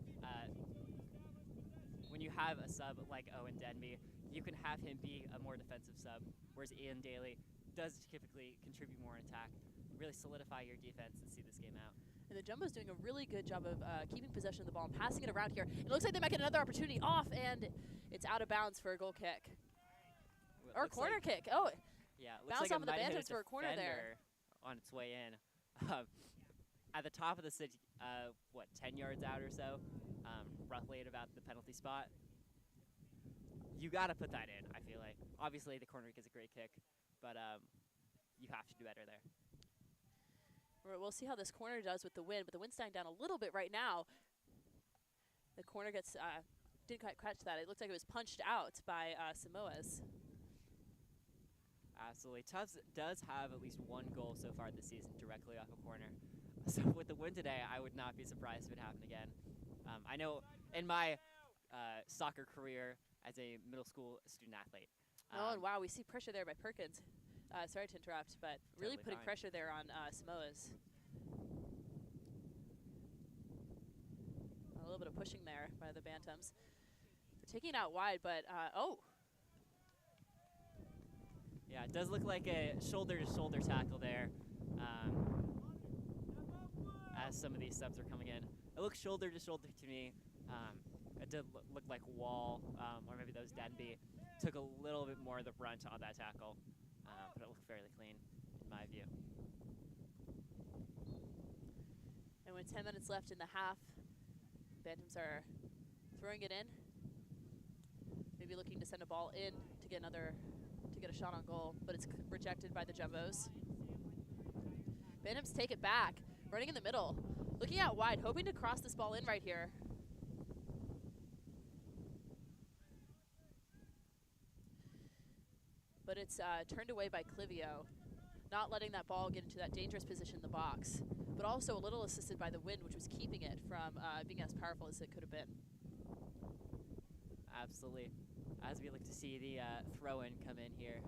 sub like Owen Denby, you can have him be a more defensive sub, whereas Ian Daly does typically contribute more in attack, really solidify your defense and see this game out. And the Jumbo's doing a really good job of keeping possession of the ball and passing it around here. It looks like they might get another opportunity off, and it's out of bounds for a goal kick. Or corner kick. Oh, yeah, it looks bounce like off it of the might hit Bantams for a corner there. defender on its way in. At the top of the city, 10 yards out or so, roughly at about the penalty spot. You got to put that in, I feel like. Obviously, the corner kick is a great kick, but you have to do better there. We'll see how this corner does with the wind, but the wind's dying down a little bit right now. The corner gets, didn't quite catch that. It looked like it was punched out by Samoas. Absolutely. Tufts does have at least one goal so far this season directly off a corner. So with the win today, I would not be surprised if it happened again. I know in my soccer career as a middle school student athlete. And wow, we see pressure there by Perkins. Sorry to interrupt, but really Totally putting fine. pressure there on Samoas. A little bit of pushing there by the Bantams. They're taking it out wide, but oh. Yeah, it does look like a shoulder-to-shoulder tackle there as some of these subs are coming in. It looks shoulder-to-shoulder to me. It did look like Wall, or maybe that was Denby, took a little bit more of the brunt on that tackle, but it looked fairly clean in my view. And with 10 minutes left in the half, Bantams are throwing it in. Maybe looking to send a ball in to get a shot on goal, but it's rejected by the Jumbos. Bantams take it back, running in the middle, looking out wide, hoping to cross this ball in right here. But it's turned away by Clivio, not letting that ball get into that dangerous position in the box, but also a little assisted by the wind, which was keeping it from being as powerful as it could have been. Absolutely. As we look to see the throw-in come in here.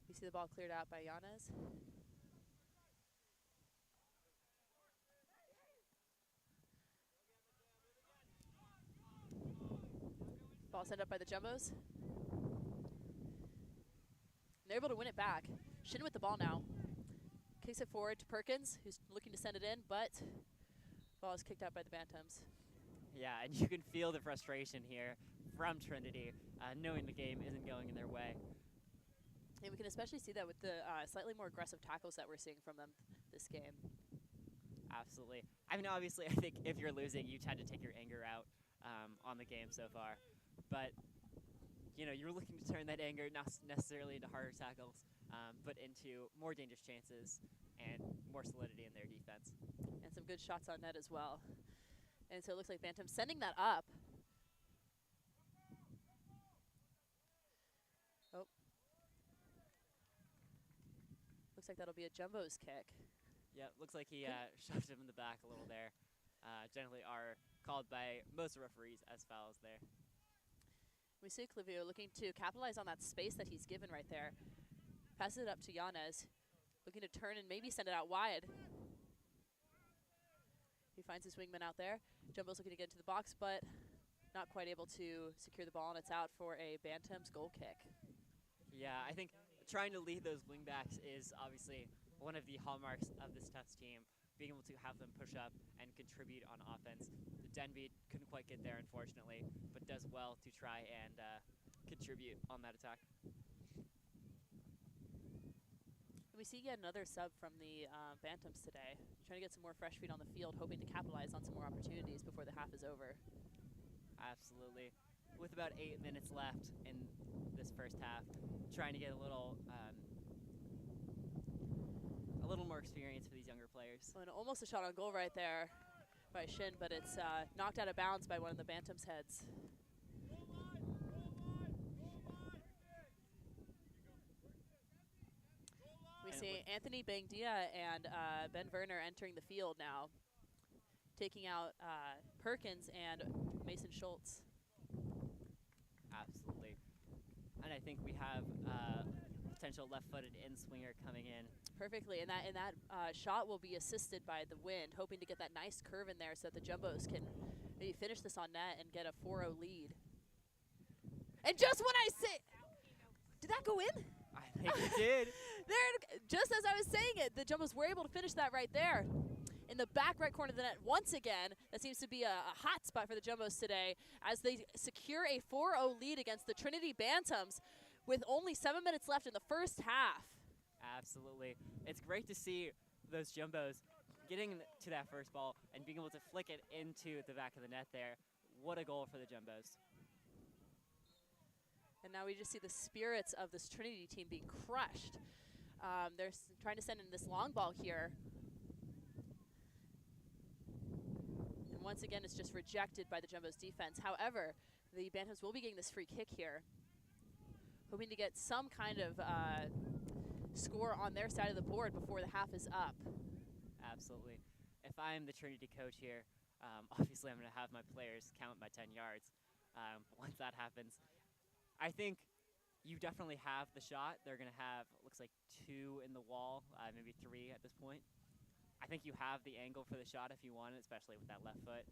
You see the ball cleared out by Yanez. Ball sent up by the Jumbos. And they're able to win it back. Shin with the ball now. Kicks it forward to Perkins, who's looking to send it in, but ball is kicked out by the Bantams. Yeah, and you can feel the frustration here from Trinity, knowing the game isn't going in their way. And we can especially see that with the slightly more aggressive tackles that we're seeing from them this game. Absolutely. I mean, obviously, I think if you're losing, you tend to take your anger out on the game so far. But, you know, you're looking to turn that anger not necessarily into harder tackles, but into more dangerous chances and more solidity in their defense. And some good shots on net as well. And so it looks like Bantam sending that up. Oh. Looks like that'll be a Jumbo's kick. Yeah, looks like he shoved him in the back a little there. Generally are called by most referees as fouls there. We see Clivio looking to capitalize on that space that he's given right there. Passes it up to Yanez, looking to turn and maybe send it out wide. He finds his wingman out there. Jumbo's looking to get into the box, but not quite able to secure the ball, and it's out for a Bantam's goal kick. Yeah, I think trying to lead those wingbacks is obviously one of the hallmarks of this Tufts team, being able to have them push up and contribute on offense. The Denby couldn't quite get there, unfortunately, but does well to try and contribute on that attack. We see yet another sub from the Bantams today, trying to get some more fresh feet on the field, hoping to capitalize on some more opportunities before the half is over. Absolutely. With about 8 minutes left in this first half, trying to get a little more experience for these younger players. Oh, and almost a shot on goal right there by Shin, but it's knocked out of bounds by one of the Bantams' heads. We see Anthony Bangdia and Ben Werner entering the field now, taking out Perkins and Mason Schultz. Absolutely. And I think we have potential left-footed in-swinger coming in. Perfectly, and that shot will be assisted by the wind, hoping to get that nice curve in there so that the Jumbos can maybe finish this on net and get a 4-0 lead. And just when I say, did that go in? I think he did. There, just as I was saying it, the Jumbos were able to finish that right there. In the back right corner of the net once again. That seems to be a hot spot for the Jumbos today as they secure a 4-0 lead against the Trinity Bantams with only 7 minutes left in the first half. Absolutely. It's great to see those Jumbos getting to that first ball and being able to flick it into the back of the net there. What a goal for the Jumbos. And now we just see the spirits of this Trinity team being crushed. They're trying to send in this long ball here. And once again, it's just rejected by the Jumbos defense. However, the Bantams will be getting this free kick here, hoping to get some kind of score on their side of the board before the half is up. Absolutely. If I'm the Trinity coach here, obviously I'm going to have my players count my 10 yards. Once that happens, I think you definitely have the shot. They're going to have, looks like 2 in the wall, maybe 3 at this point. I think you have the angle for the shot if you want it, especially with that left foot.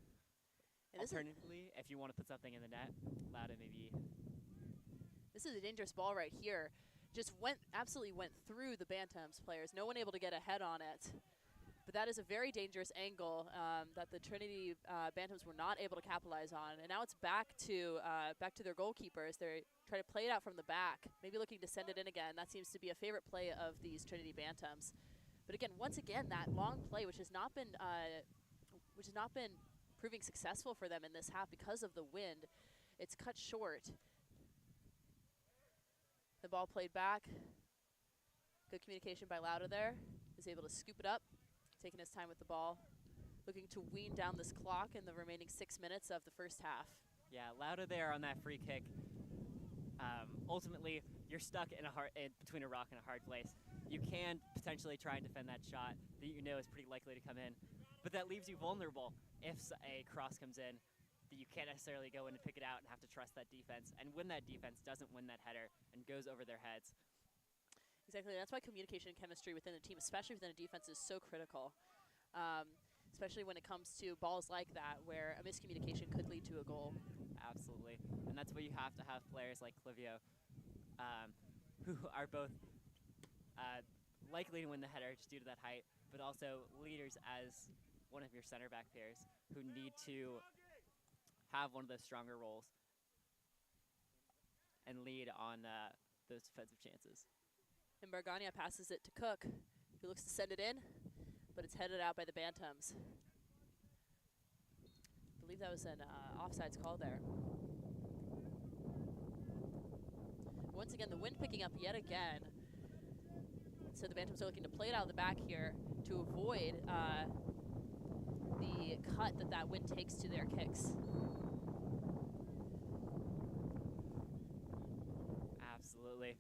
And alternatively, if you want to put something in the net, Lauda maybe. This is a dangerous ball right here. Just absolutely went through the Bantams players. No one able to get ahead on it. But that is a very dangerous angle that the Trinity Bantams were not able to capitalize on. And now it's back to their goalkeepers. They try to play it out from the back, maybe looking to send it in again. That seems to be a favorite play of these Trinity Bantams. But again, once again, that long play, which has not been proving successful for them in this half because of the wind, it's cut short. The ball played back. Good communication by Lauda there. Is able to scoop it up. Taking his time with the ball, looking to wean down this clock in the remaining 6 minutes of the first half. Yeah, Lauda there on that free kick. Ultimately, you're stuck in between a rock and a hard place. You can potentially try and defend that shot that you know is pretty likely to come in, but that leaves you vulnerable if a cross comes in that you can't necessarily go in and pick it out and have to trust that defense. And when that defense doesn't win that header and goes over their heads, exactly, that's why communication and chemistry within a team, especially within a defense, is so critical. Especially when it comes to balls like that, where a miscommunication could lead to a goal. Absolutely, and that's why you have to have players like Clivio, who are both likely to win the header just due to that height, but also leaders as one of your center back pairs who need to have one of those stronger roles and lead on those defensive chances. And Bargania passes it to Cook, who looks to send it in, but it's headed out by the Bantams. I believe that was an offsides call there. Once again, the wind picking up yet again. So the Bantams are looking to play it out of the back here to avoid the cut that wind takes to their kicks. Absolutely.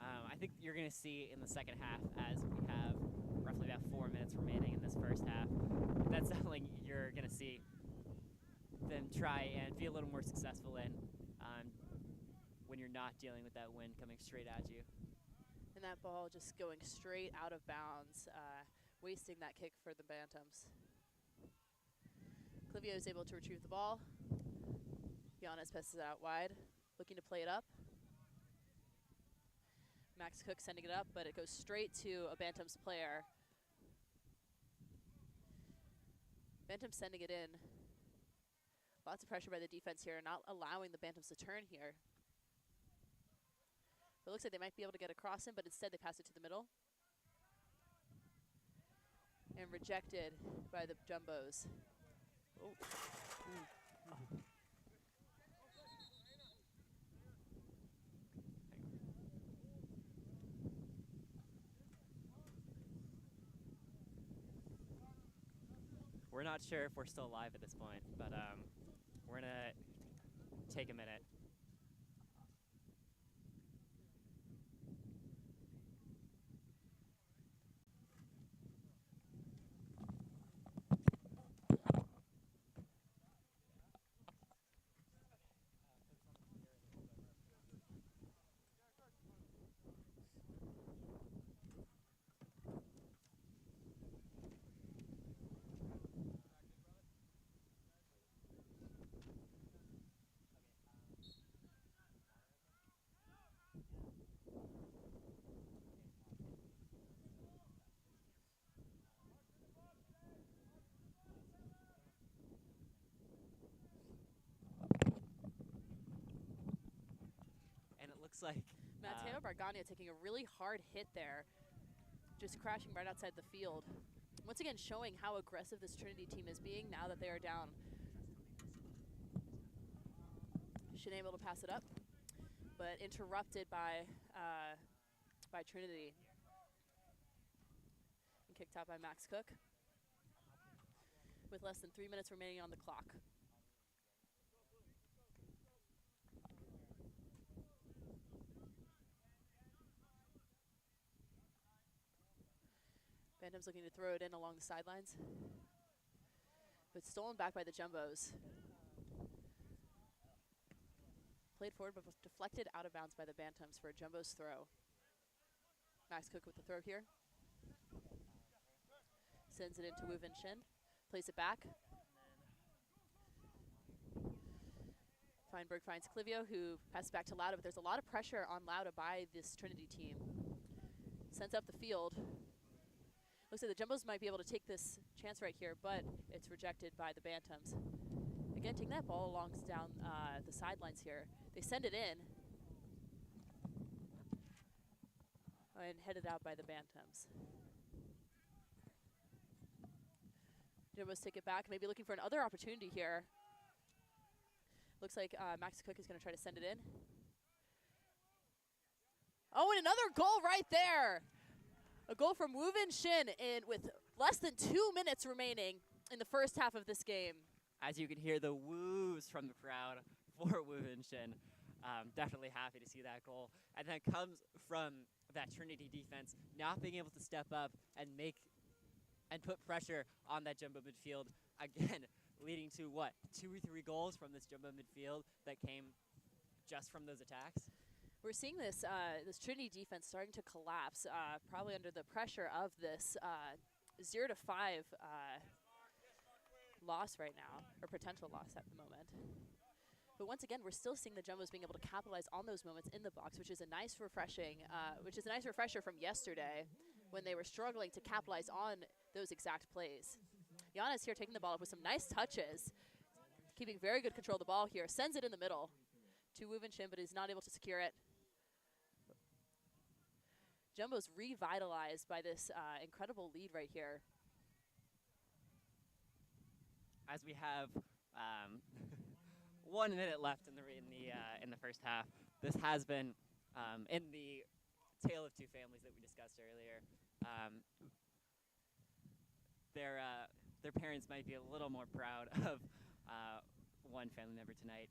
I think you're going to see in the second half, as we have roughly about 4 minutes remaining in this first half, that's something you're going to see them try and be a little more successful in when you're not dealing with that wind coming straight at you. And that ball just going straight out of bounds, wasting that kick for the Bantams. Clivio is able to retrieve the ball. Giannis passes it out wide, looking to play it up. Max Cook sending it up, but it goes straight to a Bantams player. Bantams sending it in. Lots of pressure by the defense here, not allowing the Bantams to turn here. It looks like they might be able to get a cross in, but instead they pass it to the middle. And rejected by the Jumbos. Oh. We're not sure if we're still live at this point, but we're going to take a minute. looks like Matteo Bargania taking a really hard hit there, just crashing right outside the field. Once again, showing how aggressive this Trinity team is being now that they are down. Shin able to pass it up, but interrupted by Trinity. And kicked out by Max Cook with less than 3 minutes remaining on the clock. Bantam's looking to throw it in along the sidelines, but stolen back by the Jumbos. Played forward, but was deflected out of bounds by the Bantams for a Jumbo's throw. Max Cook with the throw here. Sends it into Wu Vin Shin. Plays it back. Feinberg finds Clivio, who passes back to Lauda, but there's a lot of pressure on Lauda by this Trinity team. Sends up the field. Looks like the Jumbos might be able to take this chance right here, but it's rejected by the Bantams. Again, taking that ball along down the sidelines here. They send it in. And headed out by the Bantams. Jumbos take it back, maybe looking for another opportunity here. Looks like Max Cook is going to try to send it in. Oh, and another goal right there. A goal from Wu Vin Shin with less than 2 minutes remaining in the first half of this game. As you can hear the woos from the crowd for Wu Vin Shin. Definitely happy to see that goal. And that comes from that Trinity defense not being able to step up and put pressure on that Jumbo midfield. Again, leading to what, 2 or 3 goals from this Jumbo midfield that came just from those attacks. We're seeing this this Trinity defense starting to collapse, probably under the pressure of this 0-5 loss right now, or potential loss at the moment. But once again, we're still seeing the Jumbos being able to capitalize on those moments in the box, which is a nice refresher from yesterday when they were struggling to capitalize on those exact plays. Giannis here taking the ball up with some nice touches, keeping very good control of the ball here, sends it in the middle to Wu Vin Shin, but is not able to secure it. Jumbo's revitalized by this incredible lead right here. As we have 1 minute left in the first half, this has been in the tale of 2 families that we discussed earlier. Their parents might be a little more proud of one family member tonight.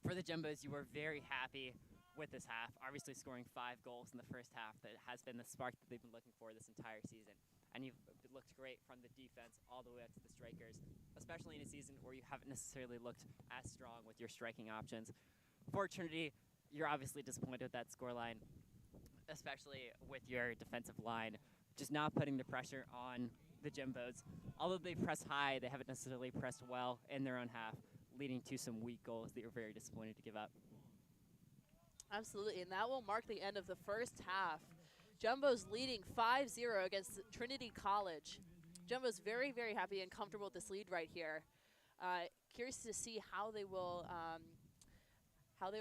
For the Jumbos, you were very happy with this half, obviously scoring 5 goals in the first half. That has been the spark that they've been looking for this entire season. And you've looked great from the defense all the way up to the strikers, especially in a season where you haven't necessarily looked as strong with your striking options. For Trinity, you're obviously disappointed with that scoreline, especially with your defensive line, just not putting the pressure on the Jumbos. Although they press high, they haven't necessarily pressed well in their own half, leading to some weak goals that you're very disappointed to give up. Absolutely, and that will mark the end of the first half. Jumbo's leading 5-0 against Trinity College. Jumbo's very, very happy and comfortable with this lead right here. Curious to see how they will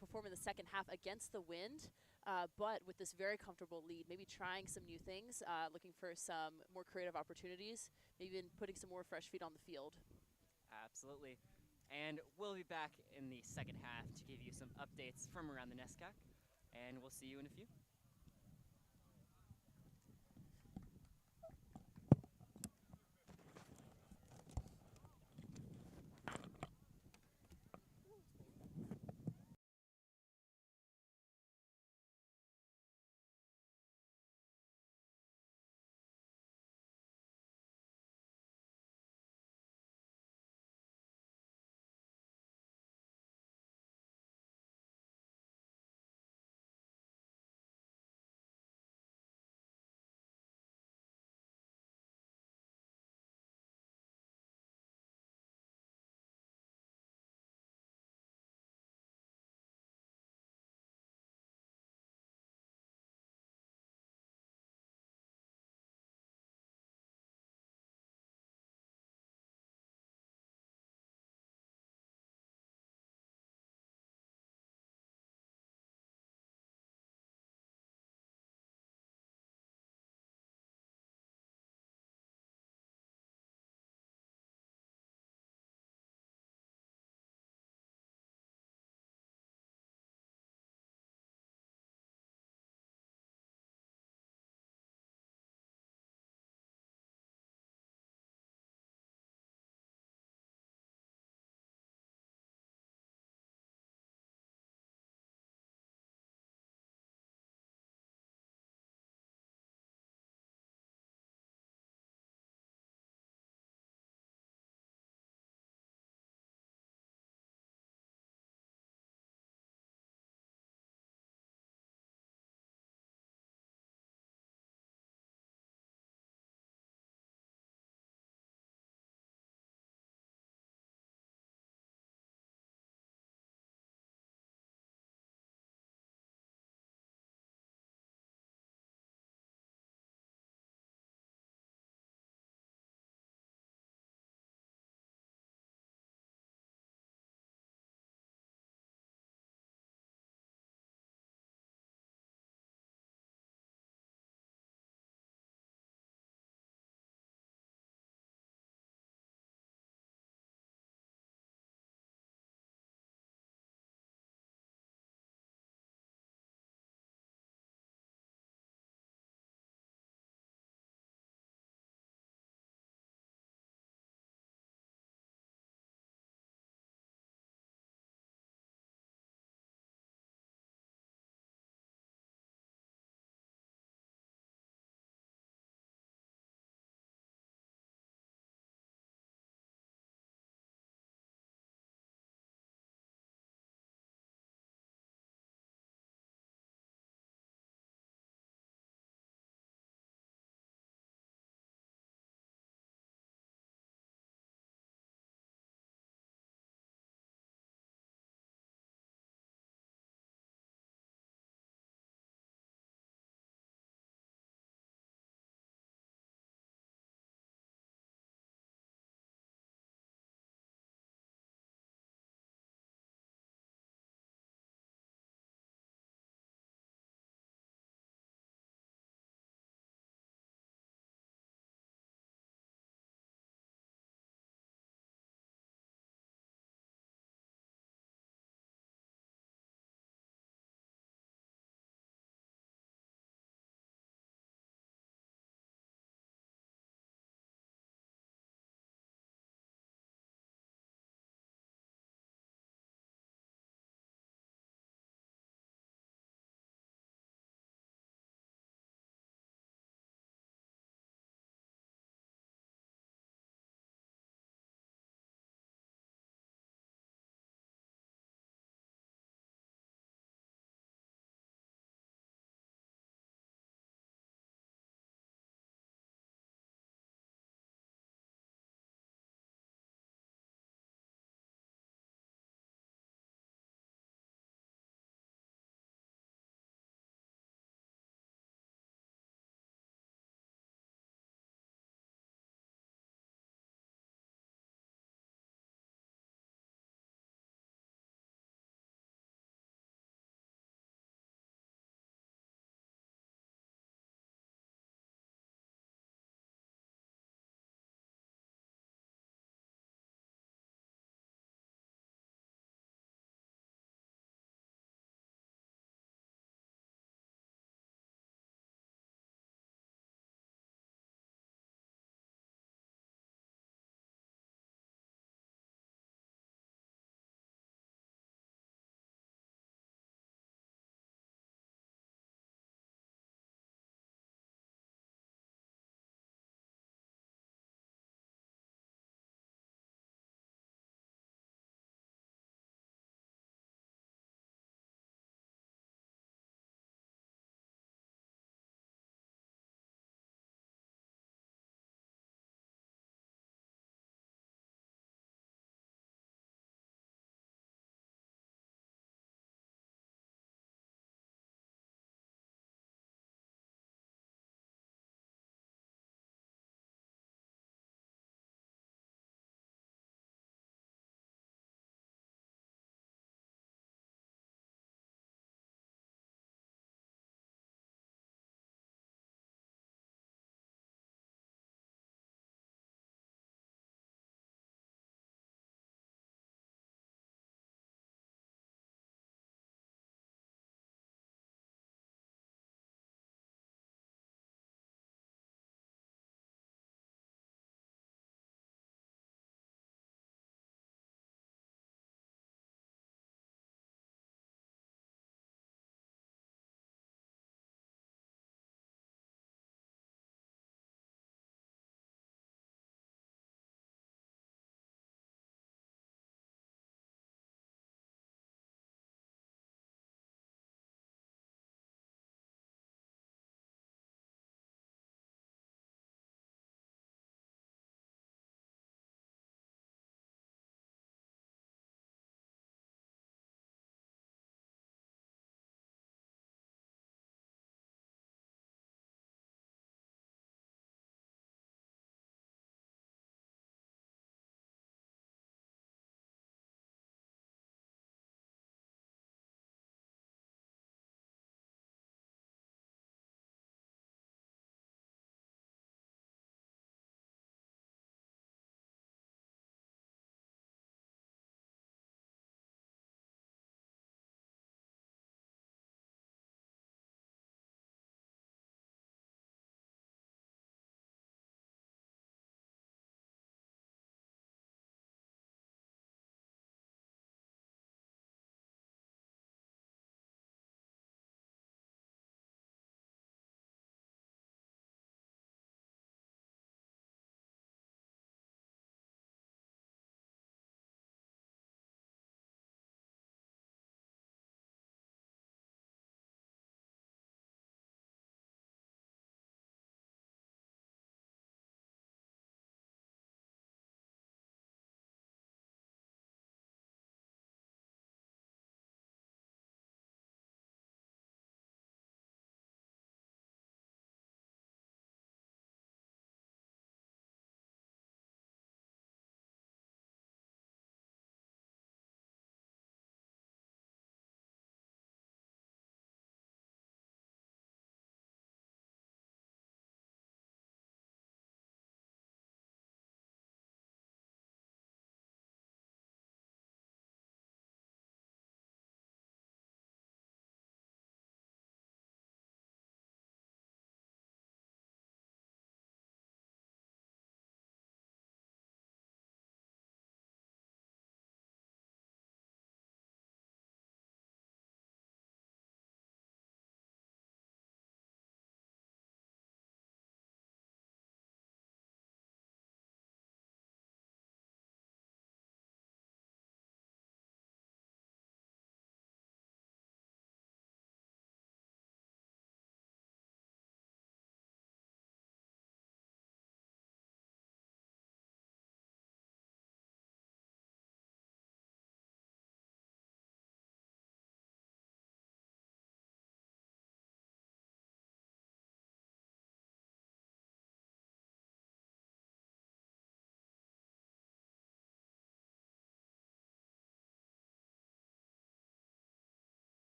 perform in the second half against the wind, but with this very comfortable lead, maybe trying some new things, looking for some more creative opportunities, maybe even putting some more fresh feet on the field. Absolutely. And we'll be back in the second half to give you some updates from around the NESCAC, and we'll see you in a few.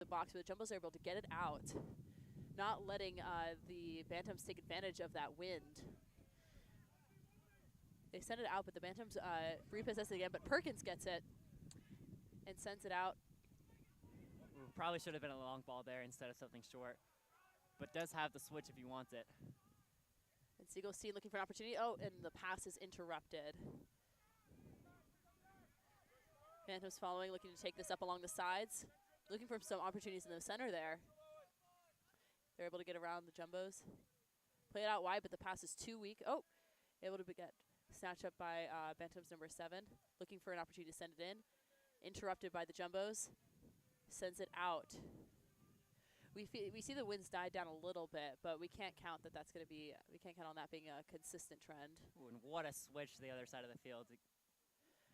box, but the Jumbos are able to get it out, not letting the Bantams take advantage of that wind. They send it out, but the Bantams repossess it again, but Perkins gets it and sends it out. Ooh, probably should have been a long ball there instead of something short, but does have the switch if he wants it. And Siegelstein looking for an opportunity. Oh, and the pass is interrupted. Bantams following, looking to take this up along the sides. Looking for some opportunities in the center there. They're able to get around the Jumbos. Play it out wide, but the pass is too weak. Oh, able to get snatched up by Bantams number 7. Looking for an opportunity to send it in. Interrupted by the Jumbos. Sends it out. We see the winds die down a little bit, but we can't count that that's going to be, we can't count on that being a consistent trend. Ooh, and what a switch to the other side of the field.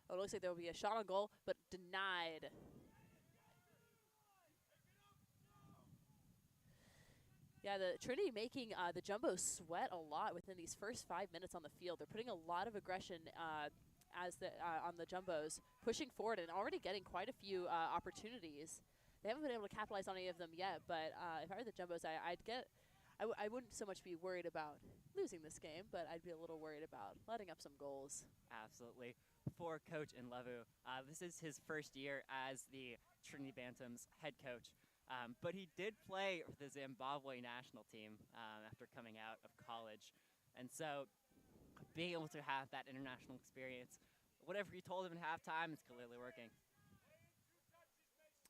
Oh, it looks like there will be a shot on goal, but denied. Yeah, the Trinity making the Jumbos sweat a lot within these first 5 minutes on the field. They're putting a lot of aggression on the Jumbos, pushing forward and already getting quite a few opportunities. They haven't been able to capitalize on any of them yet, but if I were the Jumbos, I wouldn't so much be worried about losing this game, but I'd be a little worried about letting up some goals. Absolutely. For Coach Nlevu, this is his first year as the Trinity Bantams head coach, but he did play for the Zimbabwe national team after coming out of college. And so being able to have that international experience, whatever he told him in halftime, it's clearly working.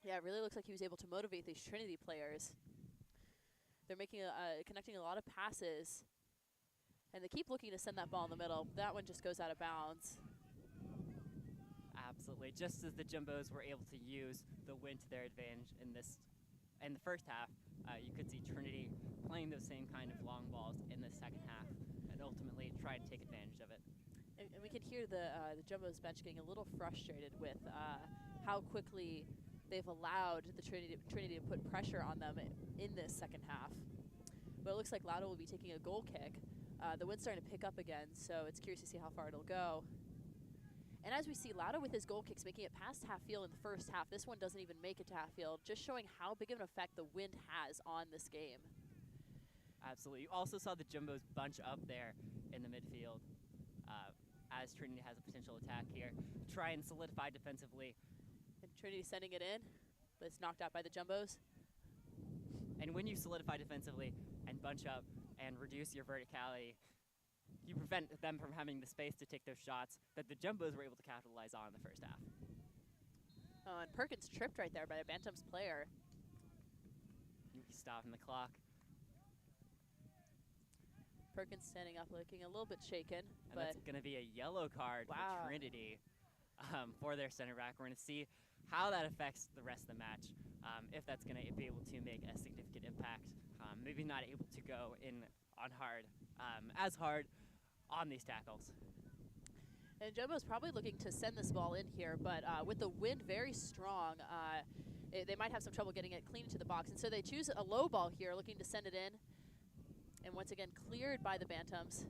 Yeah, it really looks like he was able to motivate these Trinity players. They're making connecting a lot of passes, and they keep looking to send that ball in the middle. That one just goes out of bounds. Absolutely. Just as the Jumbos were able to use the wind to their advantage in the first half, you could see Trinity playing those same kind of long balls in the second half and ultimately try to take advantage of it. And we can hear the Jumbos bench getting a little frustrated with how quickly they've allowed the Trinity to put pressure on them in this second half. But it looks like Lauda will be taking a goal kick. The wind's starting to pick up again, so it's curious to see how far it'll go. And as we see, Lauda with his goal kicks making it past half field in the first half. This one doesn't even make it to half field, just showing how big of an effect the wind has on this game. Absolutely. You also saw the Jumbos bunch up there in the midfield as Trinity has a potential attack here. Try and solidify defensively. And Trinity sending it in, but it's knocked out by the Jumbos. And when you solidify defensively and bunch up and reduce your verticality, you prevent them from having the space to take those shots that the Jumbos were able to capitalize on in the first half. Oh, and Perkins tripped right there by a Bantams player. Yuki stopping the clock. Perkins standing up looking a little bit shaken. And that's going to be a yellow card for Trinity for their center back. We're going to see how that affects the rest of the match, if that's going to be able to make a significant impact. Maybe not able to go in on as hard on these tackles. And Jumbo's probably looking to send this ball in here, but with the wind very strong, they might have some trouble getting it clean into the box. And so they choose a low ball here, looking to send it in. And once again, cleared by the Bantams.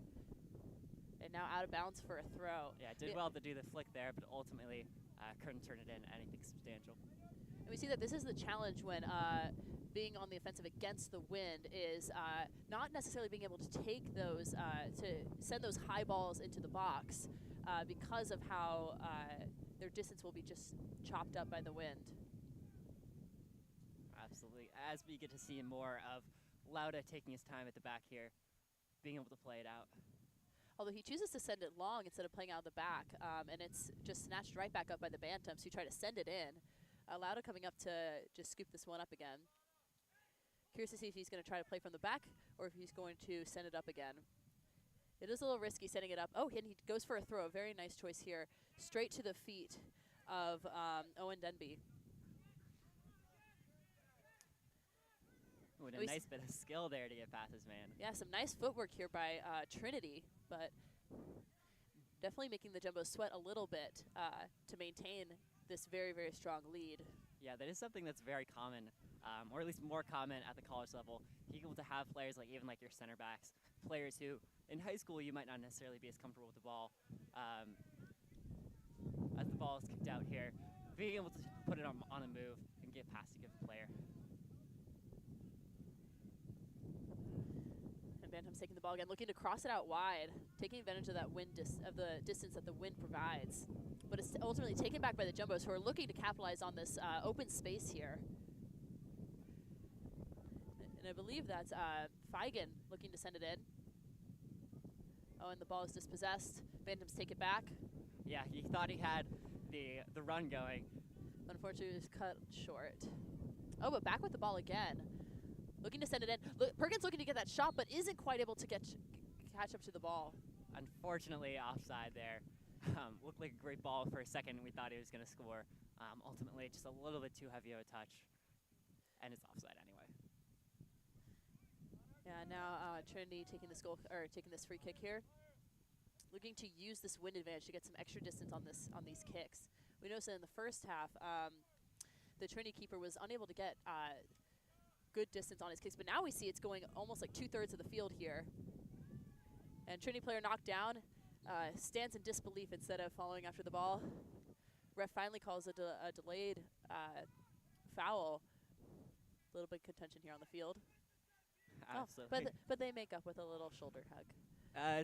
And now out of bounds for a throw. Yeah, did well to do the flick there, but ultimately couldn't turn it in anything substantial. And we see that this is the challenge when being on the offensive against the wind is not necessarily being able to take those, to send those high balls into the box because of how their distance will be just chopped up by the wind. Absolutely. As we get to see more of Lauda taking his time at the back here, being able to play it out. Although he chooses to send it long instead of playing out of the back, and it's just snatched right back up by the Bantams who try to send it in. Lauda coming up to just scoop this one up again. Curious to see if he's going to try to play from the back or if he's going to send it up again. It is a little risky setting it up. Oh, and he goes for a throw. Very nice choice here. Straight to the feet of Owen Denby. With a nice bit of skill there to get past his man. Yeah, some nice footwork here by Trinity, but definitely making the Jumbos sweat a little bit to maintain this very, very strong lead. Yeah, that is something that's very common, or at least more common at the college level. You're able to have players like even like your center backs, players who in high school you might not necessarily be as comfortable with the ball. As the ball is kicked out here, being able to put it on a move and get past a given player. Bantam's taking the ball again, looking to cross it out wide, taking advantage of that of the distance that the wind provides. But it's ultimately taken back by the Jumbos, who are looking to capitalize on this open space here. And I believe that's Feigen looking to send it in. Oh, and the ball is dispossessed. Bantam's take it back. Yeah, he thought he had the run going. Unfortunately, it was cut short. Oh, but back with the ball again. Looking to send it in. Perkins looking to get that shot, but isn't quite able to catch up to the ball. Unfortunately, offside there. Looked like a great ball for a second. We thought he was going to score. Ultimately, just a little bit too heavy of a touch. And it's offside anyway. Yeah, now Trinity taking this free kick here. Looking to use this wind advantage to get some extra distance on these kicks. We noticed that in the first half, the Trinity keeper was unable to get good distance on his kicks, but now we see it's going almost like 2/3 of the field here. And Trinity player knocked down, stands in disbelief instead of following after the ball. Ref finally calls a delayed foul. A little bit of contention here on the field. Absolutely. Oh, but they make up with a little shoulder hug.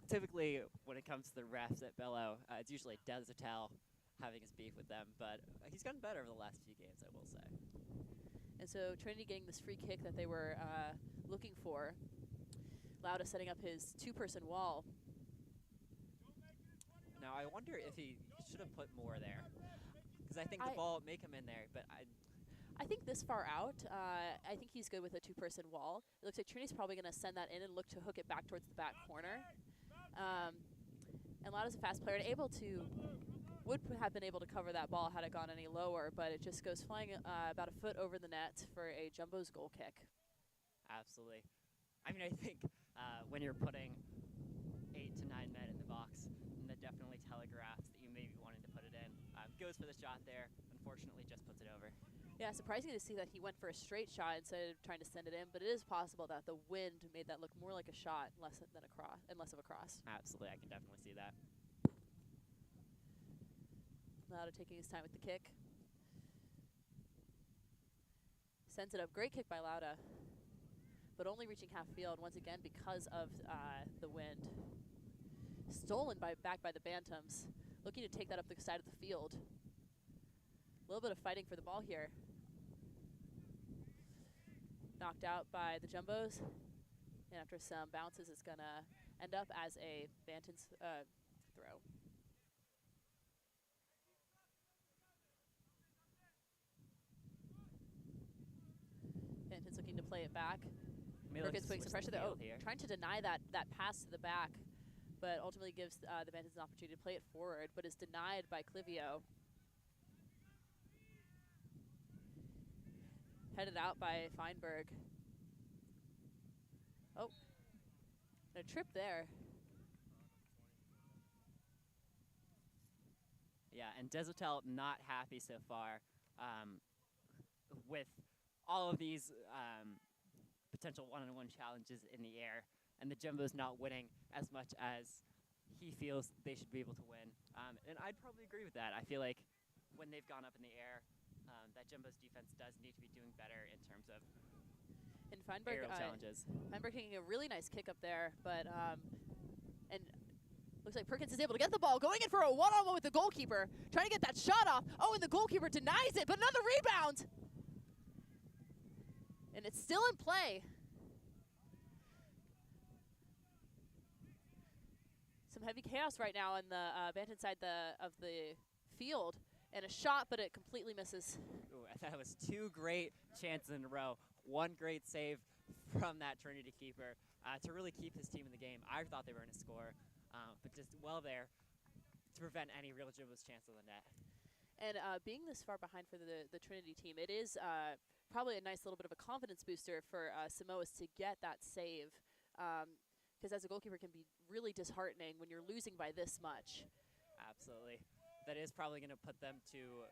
Typically, when it comes to the refs at Bello, it's usually Desatel having his beef with them, but he's gotten better over the last few games, I will say. And so Trinity getting this free kick that they were looking for. Lauda setting up his two-person wall. Now, I wonder if he should have put more there, because I think the ball may come in there, but I think this far out, I think he's good with a two-person wall. It looks like Trinity's probably going to send that in and look to hook it back towards the back corner. And Lauda's a fast player and would have been able to cover that ball had it gone any lower, but it just goes flying about a foot over the net for a Jumbo's goal kick. Absolutely. I mean, I think when you're putting 8 to 9 men in the box, that definitely telegraphs that you may be wanting to put it in. Goes for the shot there, unfortunately just puts it over. Yeah, surprising to see that he went for a straight shot instead of trying to send it in, but it is possible that the wind made that look more like a shot, less of a cross. Absolutely, I can definitely see that. Lauda taking his time with the kick. Sends it up. Great kick by Lauda, but only reaching half field once again because of the wind. Stolen back by the Bantams, looking to take that up the side of the field. A little bit of fighting for the ball here. Knocked out by the Jumbos, and after some bounces, it's gonna end up as a Bantam's throw. Bantam's looking to play it back. Perkins putting some pressure there. Trying to deny that pass to the back, but ultimately gives the Bantams an opportunity to play it forward, but is denied by Clivio. Headed out by Feinberg. Oh, a trip there. Yeah, and Desatel not happy so far with all of these potential one-on-one challenges in the air, and the Jumbos not winning as much as he feels they should be able to win. And I'd probably agree with that. I feel like when they've gone up in the air, that Jumbo's defense does need to be doing better in terms of aerial challenges. Feinberg taking a really nice kick up there, but and looks like Perkins is able to get the ball, going in for a one-on-one with the goalkeeper, trying to get that shot off. Oh, and the goalkeeper denies it, but another rebound. And it's still in play. Some heavy chaos right now on the Bantam side of the field. And a shot, but it completely misses. Ooh, I thought it was 2 great chances in a row. 1 great save from that Trinity keeper to really keep his team in the game. I thought they were going to score, but just well there to prevent any real Jumbo's chance on the net. And being this far behind for the Trinity team, it is probably a nice little bit of a confidence booster for Samoas to get that save. Because as a goalkeeper, it can be really disheartening when you're losing by this much. Absolutely. That is probably going to put them to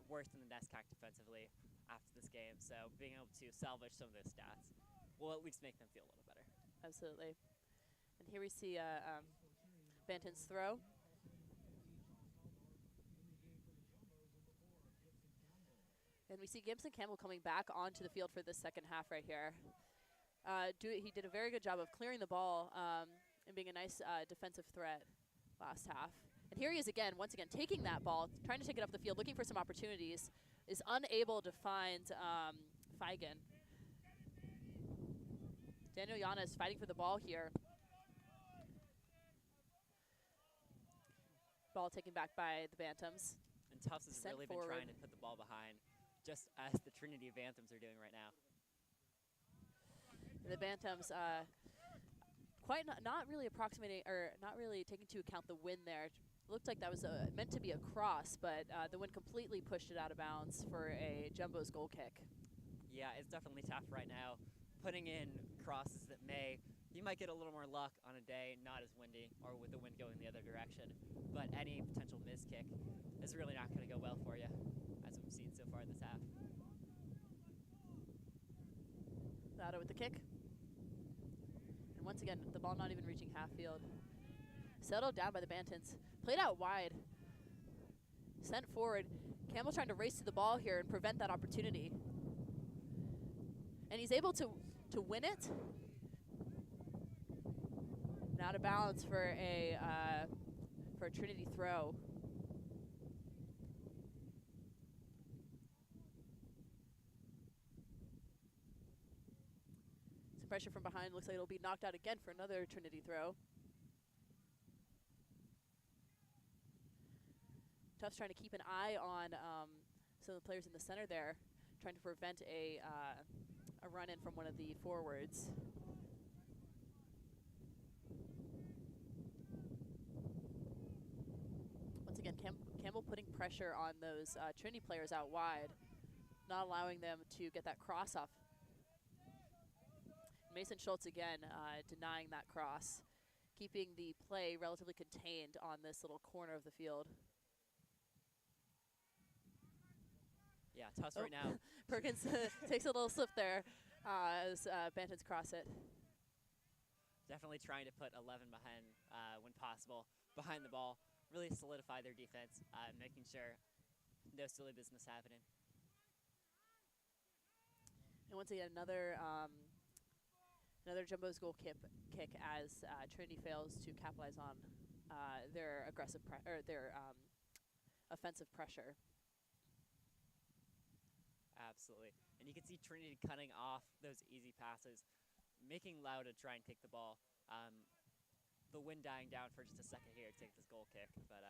worse than the NESCAC defensively after this game. So being able to salvage some of those stats will at least make them feel a little better. Absolutely. And here we see Bantam's throw. And we see Gibson Campbell coming back onto the field for this second half right here. He did a very good job of clearing the ball and being a nice defensive threat last half. And here he is again, once again, taking that ball, trying to take it up the field, looking for some opportunities, is unable to find Feigen. Daniel Yana is fighting for the ball here. Ball taken back by the Bantams. And Tufts has really been trying to put the ball behind, just as the Trinity Bantams are doing right now. And the Bantams not really approximating, or not really taking into account the wind there. Looked like that was meant to be a cross, but the wind completely pushed it out of bounds for a Jumbo's goal kick. Yeah, it's definitely tough right now. Putting in crosses that you might get a little more luck on a day not as windy or with the wind going the other direction, but any potential miss kick is really not going to go well for you, as we've seen so far this half. Lauda with the kick. And once again, the ball not even reaching half field. Settled down by the Bantams. Played out wide. Sent forward. Campbell trying to race to the ball here and prevent that opportunity. And he's able to win it. And out of bounds for a Trinity throw. Some pressure from behind. Looks like it'll be knocked out again for another Trinity throw. Tufts trying to keep an eye on some of the players in the center there, trying to prevent a run-in from one of the forwards. Once again, Campbell putting pressure on those Trinity players out wide, not allowing them to get that cross off. Mason Schultz again denying that cross, keeping the play relatively contained on this little corner of the field. Yeah, Tufts right now. Perkins takes a little slip there as Bantams cross it. Definitely trying to put 11 behind, when possible, behind the ball. Really solidify their defense, making sure no silly business happening. And once again, another Jumbo's goal kick as Trinity fails to capitalize on their aggressive offensive pressure. Absolutely. And you can see Trinity cutting off those easy passes, making Lauda try and take the ball. The wind dying down for just a second here to take this goal kick. But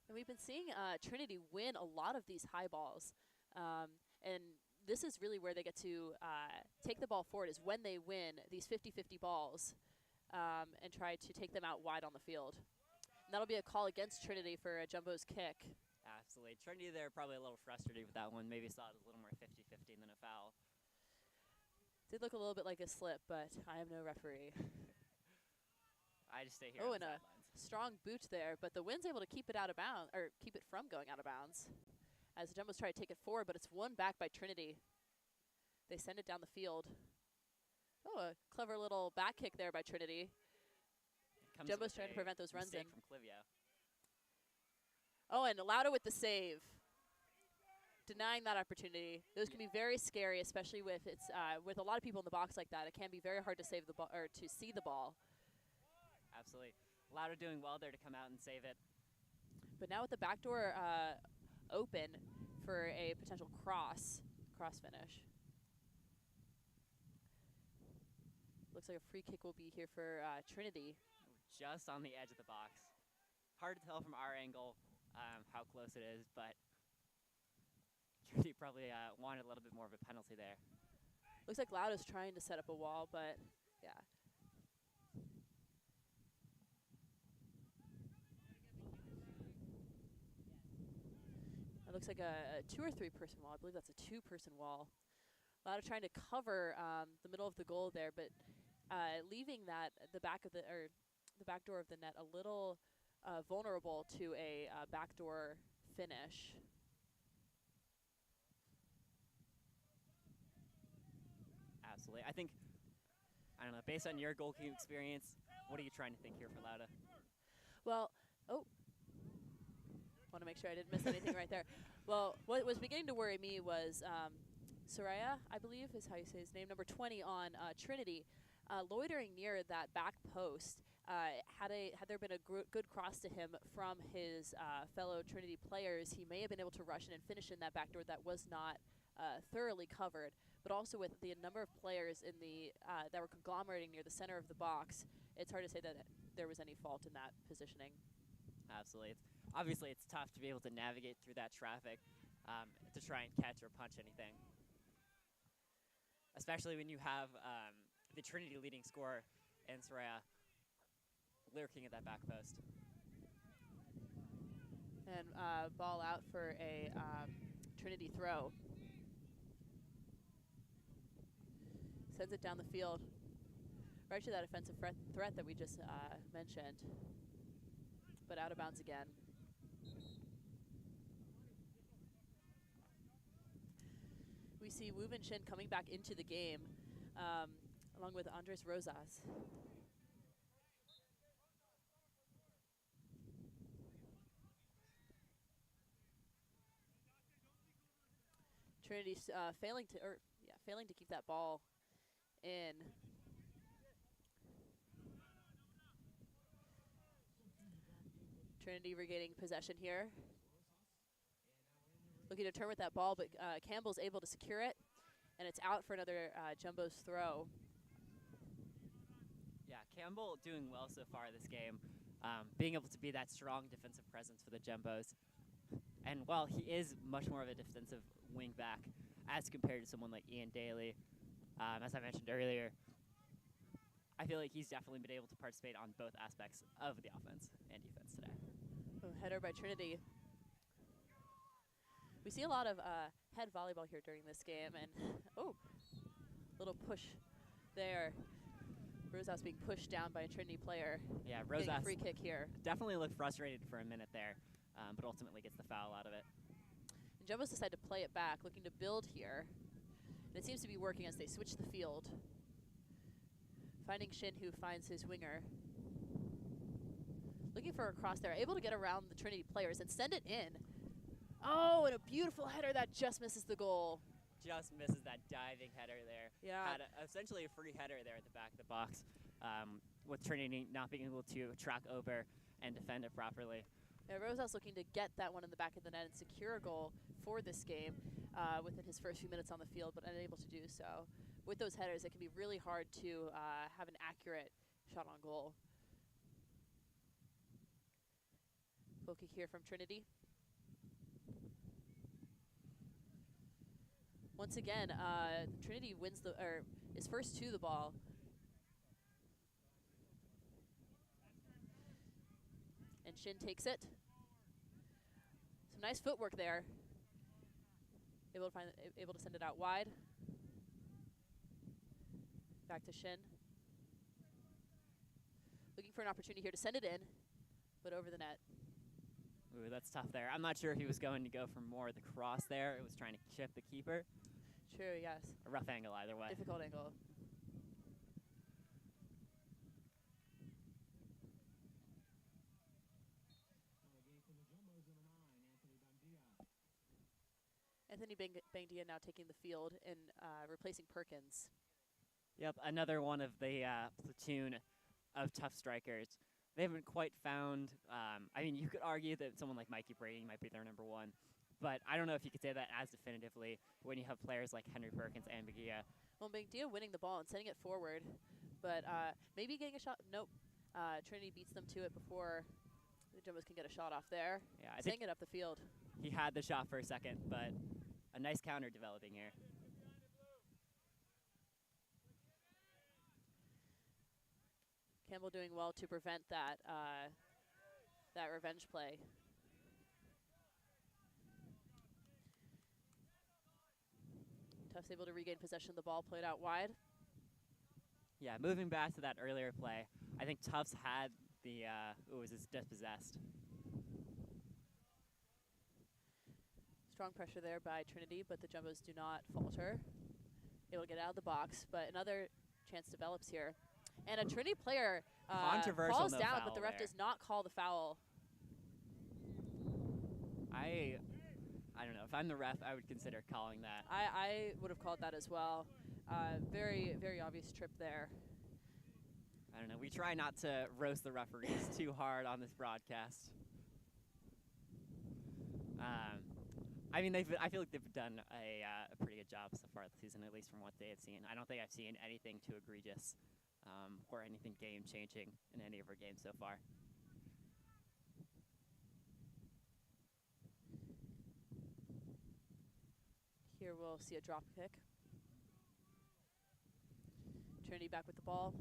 and we've been seeing Trinity win a lot of these high balls. And this is really where they get to take the ball forward, is when they win these 50-50 balls and try to take them out wide on the field. And that'll be a call against Trinity for a Jumbo's kick. Absolutely. Trinity, they're probably a little frustrated with that one. Maybe saw it as a little more 50-50 than a foul. Did look a little bit like a slip, but I am no referee. I just stay here. Oh, and a strong boot there, but the wind's able to keep it out of bounds, or keep it from going out of bounds, as the Jumbos try to take it forward, but it's won back by Trinity. They send it down the field. Oh, a clever little back kick there by Trinity. Jumbos trying to prevent those runs in. From Clivio. Oh, and Lauda with the save. Denying that opportunity. Those can be very scary, especially with with a lot of people in the box like that. It can be very hard to save the ball, or to see the ball. Absolutely. Lauda doing well there to come out and save it. But now with the back door open for a potential cross finish. Looks like a free kick will be here for Trinity. Just on the edge of the box. Hard to tell from our angle how close it is, but Trinity probably wanted a little bit more of a penalty there. Looks like Lauda's trying to set up a wall, but yeah. It looks like a 2 or 3 person wall. I believe that's a 2-person wall. Lauda trying to cover the middle of the goal there, but leaving the back door of the net a little vulnerable to a backdoor finish. Absolutely. I don't know, based on your goalkeeping experience, what are you trying to think here for Lauda? Well, want to make sure I didn't miss anything right there. Well, what was beginning to worry me was Soraya, I believe is how you say his name, number 20 on Trinity, loitering near that back post. Had there been a good cross to him from his fellow Trinity players, he may have been able to rush in and finish in that backdoor that was not thoroughly covered. But also with the number of players in the that were conglomerating near the center of the box, it's hard to say that there was any fault in that positioning. Absolutely. Obviously, it's tough to be able to navigate through that traffic to try and catch or punch anything. Especially when you have the Trinity leading scorer in Soraya lurking at that back post. And ball out for a Trinity throw. Sends it down the field, right to that offensive threat that we just mentioned, but out of bounds again. We see Wu and Shin coming back into the game, along with Andres Rosas. Trinity's failing to keep that ball in. Trinity regaining possession here. Looking to turn with that ball, but Campbell's able to secure it, and it's out for another Jumbo's throw. Yeah, Campbell doing well so far this game, being able to be that strong defensive presence for the Jumbos. And while he is much more of a defensive wing back as compared to someone like Ian Daly, as I mentioned earlier, I feel like he's definitely been able to participate on both aspects of the offense and defense today. Oh, header by Trinity. We see a lot of head volleyball here during this game, and little push there. Rosas being pushed down by a Trinity player. Yeah, Rosas getting a free kick here. Definitely looked frustrated for a minute there, but ultimately gets the foul out of it. And Jumbos decide to play it back, looking to build here. And it seems to be working as they switch the field. Finding Shin, who finds his winger. Looking for a cross there, able to get around the Trinity players and send it in. Oh, and a beautiful header that just misses the goal. Just misses that diving header there. Yeah. Had essentially a free header there at the back of the box, with Trinity not being able to track over and defend it properly. Yeah, Rosas looking to get that one in the back of the net and secure a goal for this game within his first few minutes on the field, but unable to do so. With those headers, it can be really hard to have an accurate shot on goal. Goal kick here from Trinity. Once again, Trinity wins is first to the ball. And Shin takes it. Some nice footwork there. Able to send it out wide. Back to Shin. Looking for an opportunity here to send it in, but over the net. Ooh, that's tough there. I'm not sure if he was going to go for more of the cross there. It was trying to chip the keeper. True, yes. A rough angle either way. Difficult angle. Anthony Bangdia now taking the field and replacing Perkins. Yep, another one of the platoon of tough strikers. They haven't quite found, I mean, you could argue that someone like Mikey Brady might be their number one, but I don't know if you could say that as definitively when you have players like Henry Perkins and Bangdia. Well, Bangdia winning the ball and sending it forward, but maybe getting a shot. Nope. Trinity beats them to it before the Jumbos can get a shot off there. Yeah, I Sending think it up the field. he had the shot for a second, but a nice counter developing here. Campbell doing well to prevent that that revenge play. Tufts able to regain possession of the ball, played out wide. Yeah, moving back to that earlier play, I think Tufts had the, was dispossessed. Strong pressure there by Trinity, but the Jumbos do not falter. Able to get out of the box, but another chance develops here. And a Trinity player falls down, but the ref does not call the foul. I I don't know. If I'm the ref, I would consider calling that. I would have called that as well. Very, very obvious trip there. I don't know. We try not to roast the referees too hard on this broadcast. I mean, I feel like they've done a pretty good job so far this season, at least from what they have seen. I don't think I've seen anything too egregious or anything game-changing in any of our games so far. Here we'll see a drop kick. Trinity back with the ball,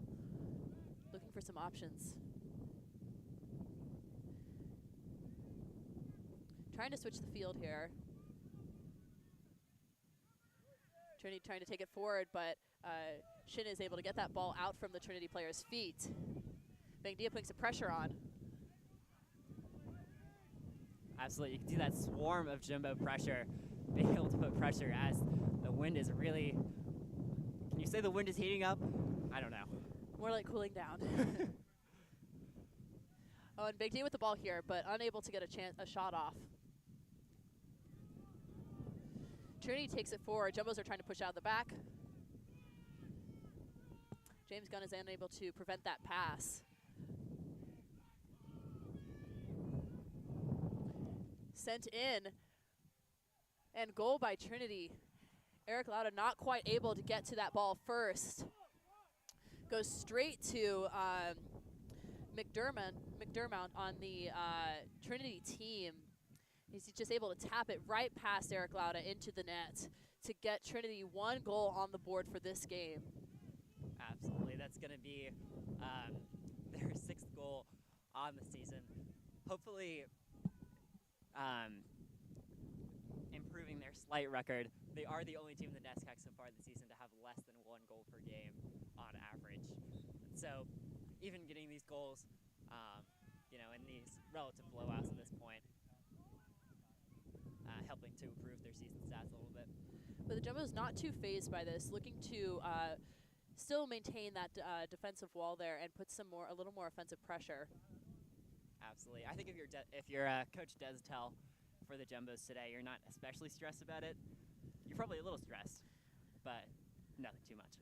looking for some options. Trying to switch the field here. Trinity trying to take it forward, but Shin is able to get that ball out from the Trinity player's feet. Bangdia putting some pressure on. Absolutely. You can see that swarm of Jumbo pressure, being able to put pressure as the wind is really... Can you say the wind is heating up? I don't know. More like cooling down. Oh, and Bangdia with the ball here, but unable to get a shot off. Trinity takes it forward. Jumbos are trying to push out of the back. James Gunn is unable to prevent that pass. Sent in. And goal by Trinity. Eric Lauda not quite able to get to that ball first. Goes straight to McDermott on the Trinity team. He's just able to tap it right past Eric Lauda into the net to get Trinity 1 goal on the board for this game. Absolutely. That's going to be their 6th goal on the season. Hopefully improving their slight record. They are the only team in the NESCAC so far this season to have less than 1 goal per game on average. And so even getting these goals, in these relative blowouts at this point, helping to improve their season stats a little bit. But the Jumbos not too phased by this, looking to still maintain that defensive wall there and put a little more offensive pressure. Absolutely. I think if you're Coach Destel for the Jumbos today, you're not especially stressed about it. You're probably a little stressed, but nothing too much.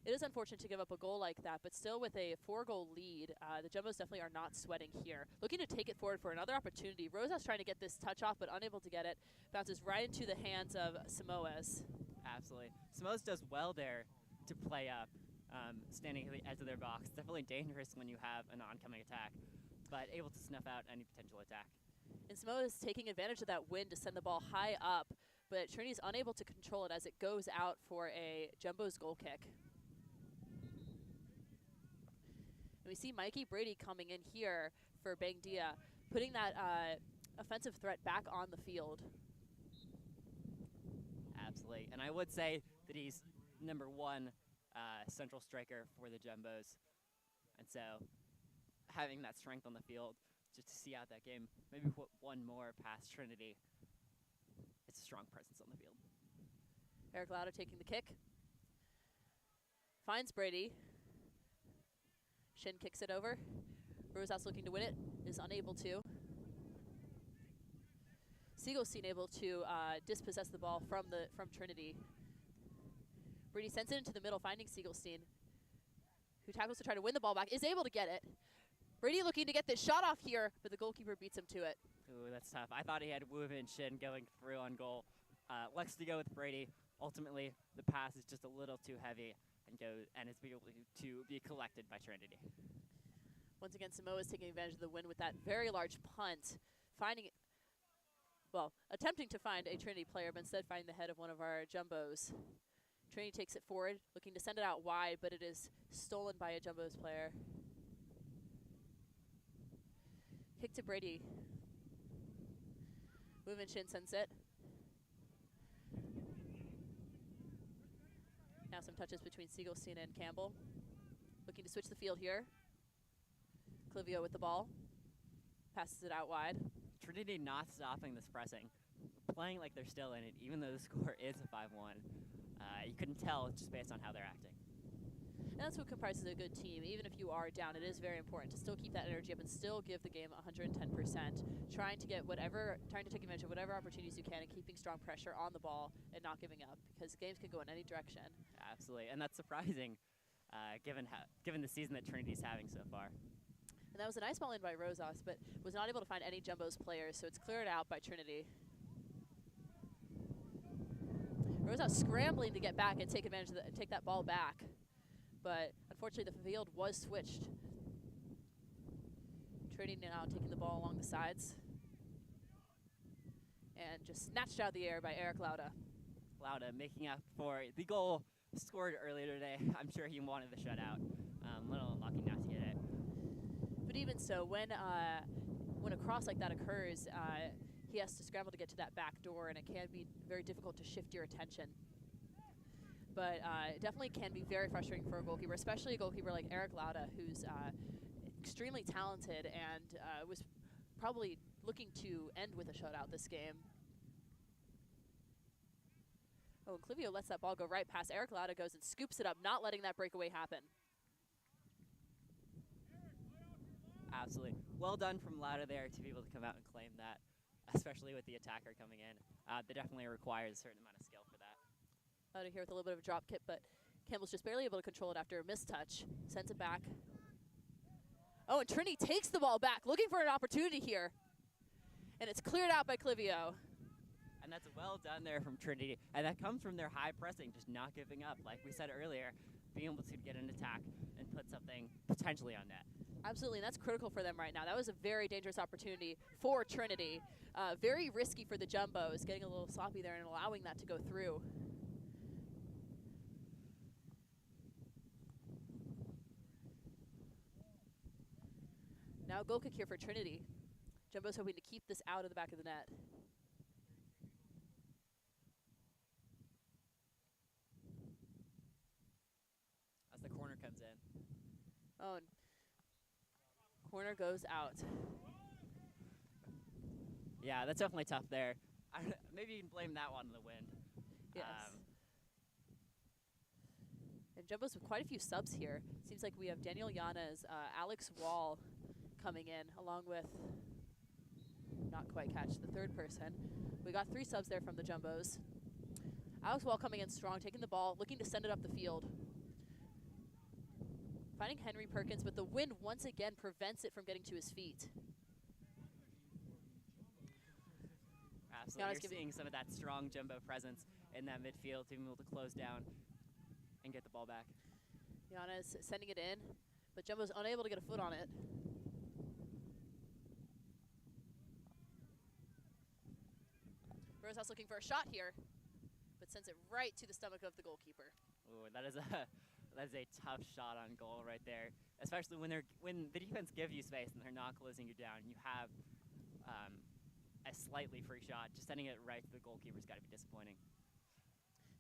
It is unfortunate to give up a goal like that, but still with a 4-goal lead, the Jumbos definitely are not sweating here. Looking to take it forward for another opportunity. Rosas trying to get this touch off, but unable to get it. Bounces right into the hands of Samoas. Absolutely. Samoas does well there to play up, standing at the edge of their box. Definitely dangerous when you have an oncoming attack, but able to snuff out any potential attack. And Samoas taking advantage of that wind to send the ball high up, but Trinity's unable to control it as it goes out for a Jumbos goal kick. And we see Mikey Brady coming in here for Bangdia, putting that offensive threat back on the field. Absolutely. And I would say that he's number 1 central striker for the Jumbos. And so having that strength on the field just to see out that game, maybe put 1 more past Trinity. It's a strong presence on the field. Eric Lauda taking the kick. Finds Brady. Shin kicks it over. Rosas looking to win it, is unable to. Siegelstein able to dispossess the ball from Trinity. Brady sends it into the middle, finding Siegelstein, who tackles to try to win the ball back, is able to get it. Brady looking to get this shot off here, but the goalkeeper beats him to it. Ooh, that's tough. I thought he had Wu and Shin going through on goal. Likes to go with Brady. Ultimately, the pass is just a little too heavy and is able to be collected by Trinity. Once again, Samoa is taking advantage of the win with that very large punt, attempting to find a Trinity player, but instead finding the head of one of our Jumbos. Trinity takes it forward, looking to send it out wide, but it is stolen by a Jumbos player. Kick to Brady. Wu Shin sends it. Now some touches between Siegelstein and Campbell. Looking to switch the field here. Clivio with the ball. Passes it out wide. Trinity not stopping this pressing. Playing like they're still in it, even though the score is a 5-1. You couldn't tell just based on how they're acting. And that's what comprises a good team. Even if you are down, it is very important to still keep that energy up and still give the game 110%, trying to take advantage of whatever opportunities you can and keeping strong pressure on the ball and not giving up, because games can go in any direction. Absolutely, and that's surprising given the season that Trinity's having so far. And that was a nice ball in by Rosas, but was not able to find any Jumbo's players, so it's cleared out by Trinity. Rosas scrambling to get back and take advantage of take that ball back, but unfortunately the field was switched. Trinity now taking the ball along the sides and just snatched out of the air by Eric Lauda. Lauda making up for the goal scored earlier today. I'm sure he wanted the shutout. Little unlucky not to get it. But even so, when a cross like that occurs, he has to scramble to get to that back door, and it can be very difficult to shift your attention. But it definitely can be very frustrating for a goalkeeper, especially a goalkeeper like Eric Lauda, who's extremely talented and was probably looking to end with a shutout this game. Oh, and Clivio lets that ball go right past. Eric Lauda goes and scoops it up, not letting that breakaway happen. Absolutely. Well done from Lauda there to be able to come out and claim that, especially with the attacker coming in. That definitely requires a certain amount of skill for that. Lauda here with a little bit of a drop kick, but Campbell's just barely able to control it after a missed touch. Sends it back. Oh, and Trinity takes the ball back, looking for an opportunity here. And it's cleared out by Clivio. And that's well done there from Trinity. And that comes from their high pressing, just not giving up. Like we said earlier, being able to get an attack and put something potentially on net. Absolutely, and that's critical for them right now. That was a very dangerous opportunity for Trinity. Very risky for the Jumbos, getting a little sloppy there and allowing that to go through. Now goal kick here for Trinity. Jumbo's hoping to keep this out of the back of the net. As the corner comes in. Oh, and corner goes out. Yeah, that's definitely tough there. Maybe you can blame that one on the wind. Yes. And Jumbo's with quite a few subs here. Seems like we have Daniel Yanez, Alex Wall coming in, along with, not quite catch the third person. We got 3 subs there from the Jumbos. Alex Wall coming in strong, taking the ball, looking to send it up the field. Finding Henry Perkins, but the wind once again prevents it from getting to his feet. Absolutely, you're seeing some of that strong Jumbo presence in that midfield, being able to close down and get the ball back. Yanez sending it in, but Jumbo's unable to get a foot on it. Rosas looking for a shot here, but sends it right to the stomach of the goalkeeper. Ooh, that is a tough shot on goal right there, especially when the defense give you space and they're not closing you down. You have a slightly free shot. Just sending it right to the goalkeeper's got to be disappointing.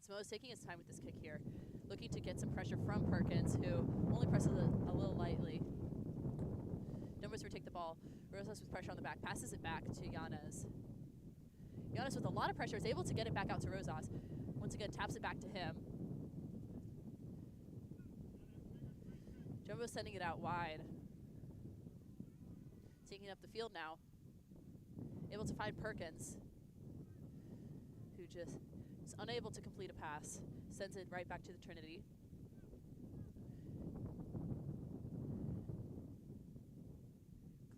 Samoa's taking his time with this kick here, looking to get some pressure from Perkins, who only presses a little lightly. Jumbos retake the ball. Rosas with pressure on the back, passes it back to Yanez. Yanez with a lot of pressure is able to get it back out to Rosas. Once again, taps it back to him. Jumbo's sending it out wide. Taking up the field now. Able to find Perkins, who just is unable to complete a pass. Sends it right back to the Trinity.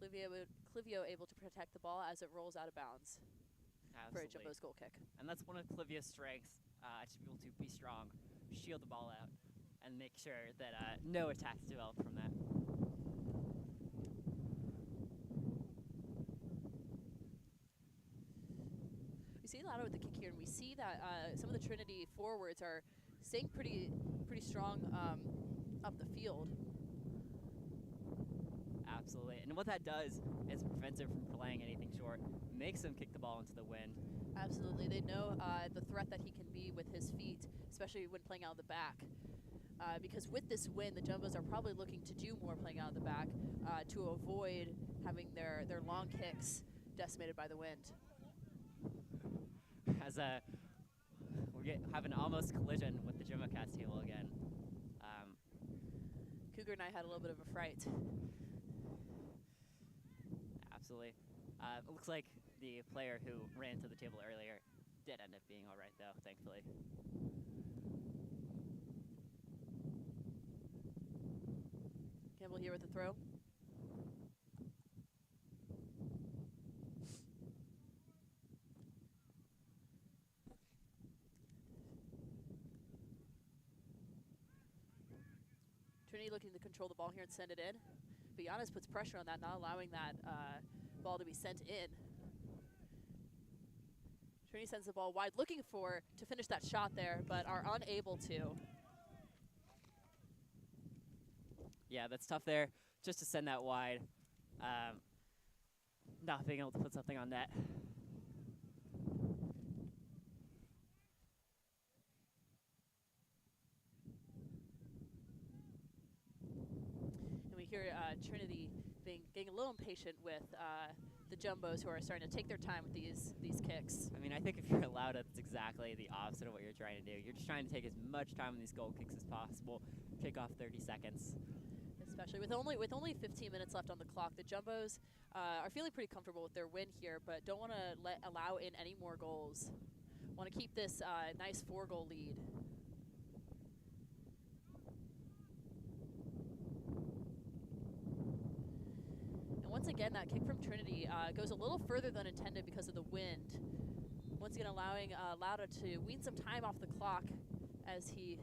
Clivio able to protect the ball as it rolls out of bounds. Absolutely. For a Jumbo's goal kick. And that's one of Clivio's strengths, to be able to be strong, shield the ball out, and make sure that no attacks develop from that. We see Lauda with the kick here, and we see that some of the Trinity forwards are staying pretty strong up the field. Absolutely, and what that does is prevents it from playing anything short, makes them kick the ball into the wind. Absolutely, they know the threat that he can be with his feet, especially when playing out of the back. Because with this wind, the Jumbos are probably looking to do more playing out of the back to avoid having their long kicks decimated by the wind. As we're having almost collision with the JumboCast table again. Cougar and I had a little bit of a fright. Absolutely. It looks like the player who ran to the table earlier did end up being all right, though, thankfully. Campbell here with the throw. Trinity looking to control the ball here and send it in. But Giannis puts pressure on that, not allowing that ball to be sent in. Trinity sends the ball wide, looking to finish that shot there, but are unable to. Yeah, that's tough there, just to send that wide. Not being able to put something on net. And we hear Trinity getting a little impatient with the Jumbos, who are starting to take their time with these kicks. I mean, I think if you're allowed, it's exactly the opposite of what you're trying to do. You're just trying to take as much time on these goal kicks as possible, kick off 30 seconds. Especially with only 15 minutes left on the clock, the Jumbos are feeling pretty comfortable with their win here, but don't want to allow in any more goals. Want to keep this nice 4-goal lead. And once again, that kick from Trinity goes a little further than intended because of the wind. Once again, allowing Lauda to wean some time off the clock as he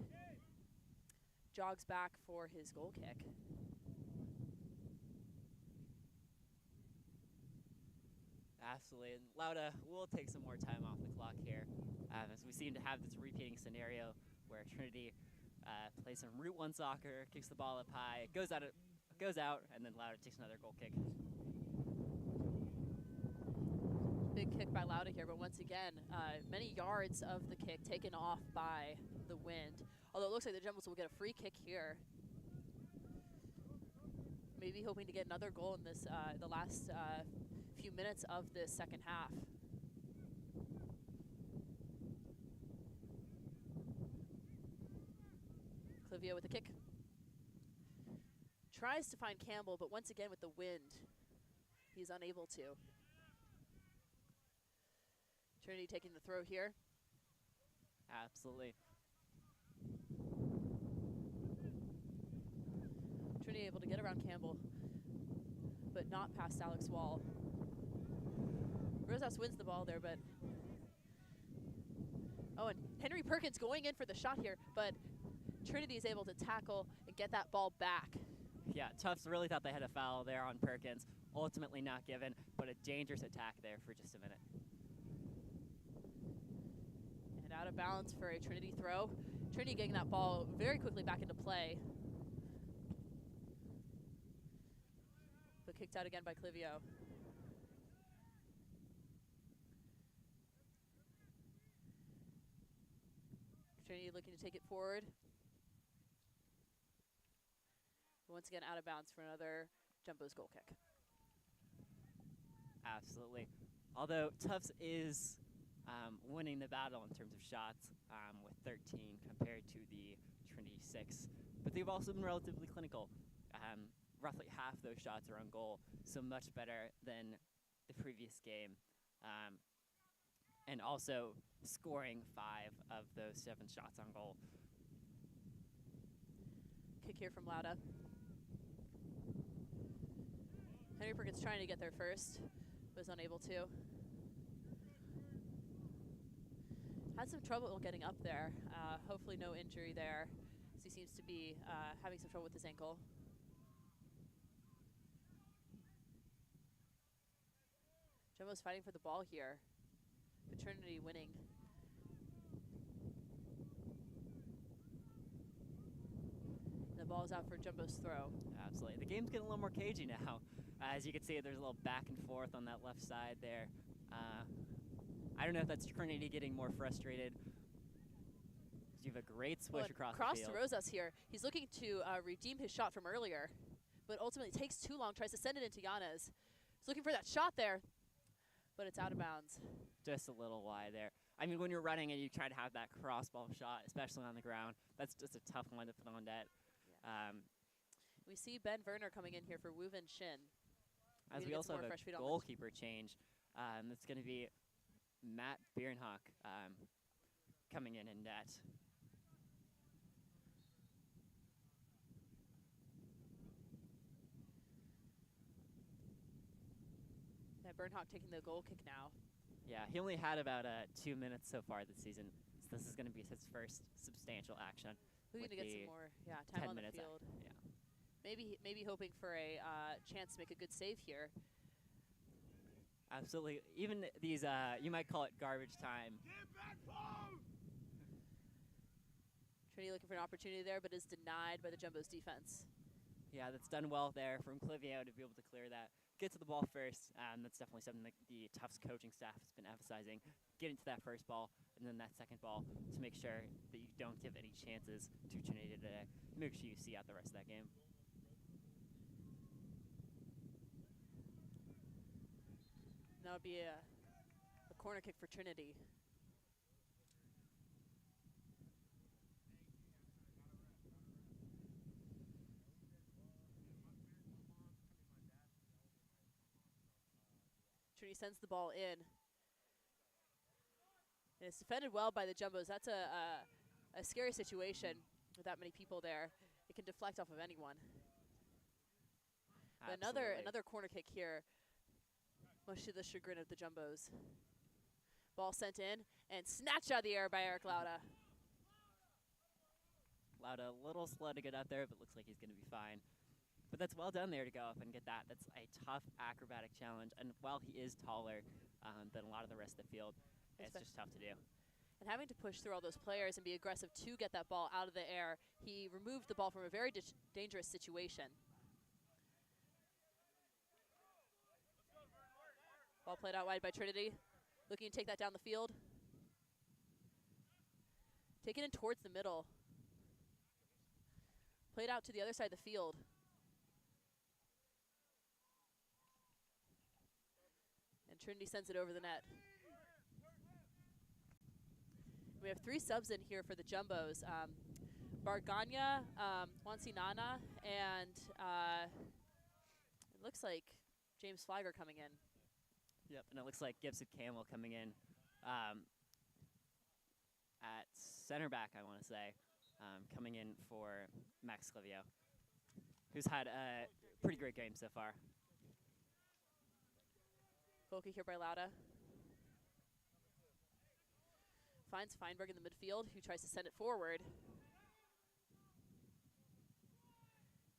jogs back for his goal kick. Absolutely, and Lauda will take some more time off the clock here, as we seem to have this repeating scenario where Trinity plays some Route 1 soccer, kicks the ball up high, it goes out, and then Lauda takes another goal kick. Big kick by Lauda here, but once again, many yards of the kick taken off by the wind. Although it looks like the Jumbos will get a free kick here. Maybe hoping to get another goal in this the last few minutes of this second half. Clivio with the kick. Tries to find Campbell, but once again with the wind, he's unable to. Trinity taking the throw here. Absolutely. Trinity able to get around Campbell, but not past Alex Wall. Rosas wins the ball there, but... Oh, and Henry Perkins going in for the shot here, but Trinity is able to tackle and get that ball back. Yeah, Tufts really thought they had a foul there on Perkins. Ultimately not given, but a dangerous attack there for just a minute. And out of bounds for a Trinity throw. Trinity getting that ball very quickly back into play. But kicked out again by Clivio. Trinity looking to take it forward. Once again, out of bounds for another Jumbo's goal kick. Absolutely. Although Tufts is winning the battle in terms of shots with 13 compared to the Trinity 6. But they've also been relatively clinical. Roughly half those shots are on goal, so much better than the previous game. And also scoring 5 of those 7 shots on goal. Kick here from Lauda. Henry Perkins trying to get there first, was unable to. Had some trouble getting up there. Hopefully no injury there, as he seems to be having some trouble with his ankle. Jumbo's fighting for the ball here. But Trinity winning. The ball's out for Jumbo's throw. Absolutely. The game's getting a little more cagey now. As you can see, there's a little back and forth on that left side there. I don't know if that's Trinity getting more frustrated. You have a great switch across the field. Cross to Rosas here. He's looking to redeem his shot from earlier, but ultimately takes too long, tries to send it into Yanez. He's looking for that shot there, but it's out of bounds. Just a little wide there. I mean, when you're running and you try to have that cross ball shot, especially on the ground, that's just a tough one to put on net. We see Ben Werner coming in here for Woo-Vin Shin. As we also have a goalkeeper change, it's going to be Matt Bierenhawk coming in net. Yeah, Bernhawk taking the goal kick now. Yeah, he only had about 2 minutes so far this season, so this is going to be his first substantial action. We're going to get some more time on the field. Maybe hoping for a chance to make a good save here. Absolutely. Even these, you might call it garbage time. Trinity looking for an opportunity there, but is denied by the Jumbo's defense. Yeah, that's done well there from Clivio to be able to clear that. Get to the ball first. That's definitely something that the Tufts coaching staff has been emphasizing. Getting to that first ball and then that second ball to make sure that you don't give any chances to Trinity today. Make sure you see out the rest of that game. That would be a corner kick for Trinity. Trinity sends the ball in. And it's defended well by the Jumbos. That's a scary situation with that many people there. It can deflect off of anyone. But another corner kick here, much to the chagrin of the Jumbos. Ball sent in and snatched out of the air by Eric Lauda. Lauda a little slow to get out there, but looks like he's going to be fine. But that's well done there to go up and get that. That's a tough acrobatic challenge. And while he is taller than a lot of the rest of the field, it's just tough to do. And having to push through all those players and be aggressive to get that ball out of the air, he removed the ball from a very dangerous situation. Ball played out wide by Trinity. Looking to take that down the field. Taken in towards the middle. Played out to the other side of the field. And Trinity sends it over the net. We have 3 subs in here for the Jumbos. Barganya, Wansinana, and it looks like James Flagger coming in. Yep, and it looks like Gibson Campbell coming in at center back, I want to say, coming in for Max Clivio, who's had a pretty great game so far. Goal kick here by Lauda. Finds Feinberg in the midfield, who tries to send it forward.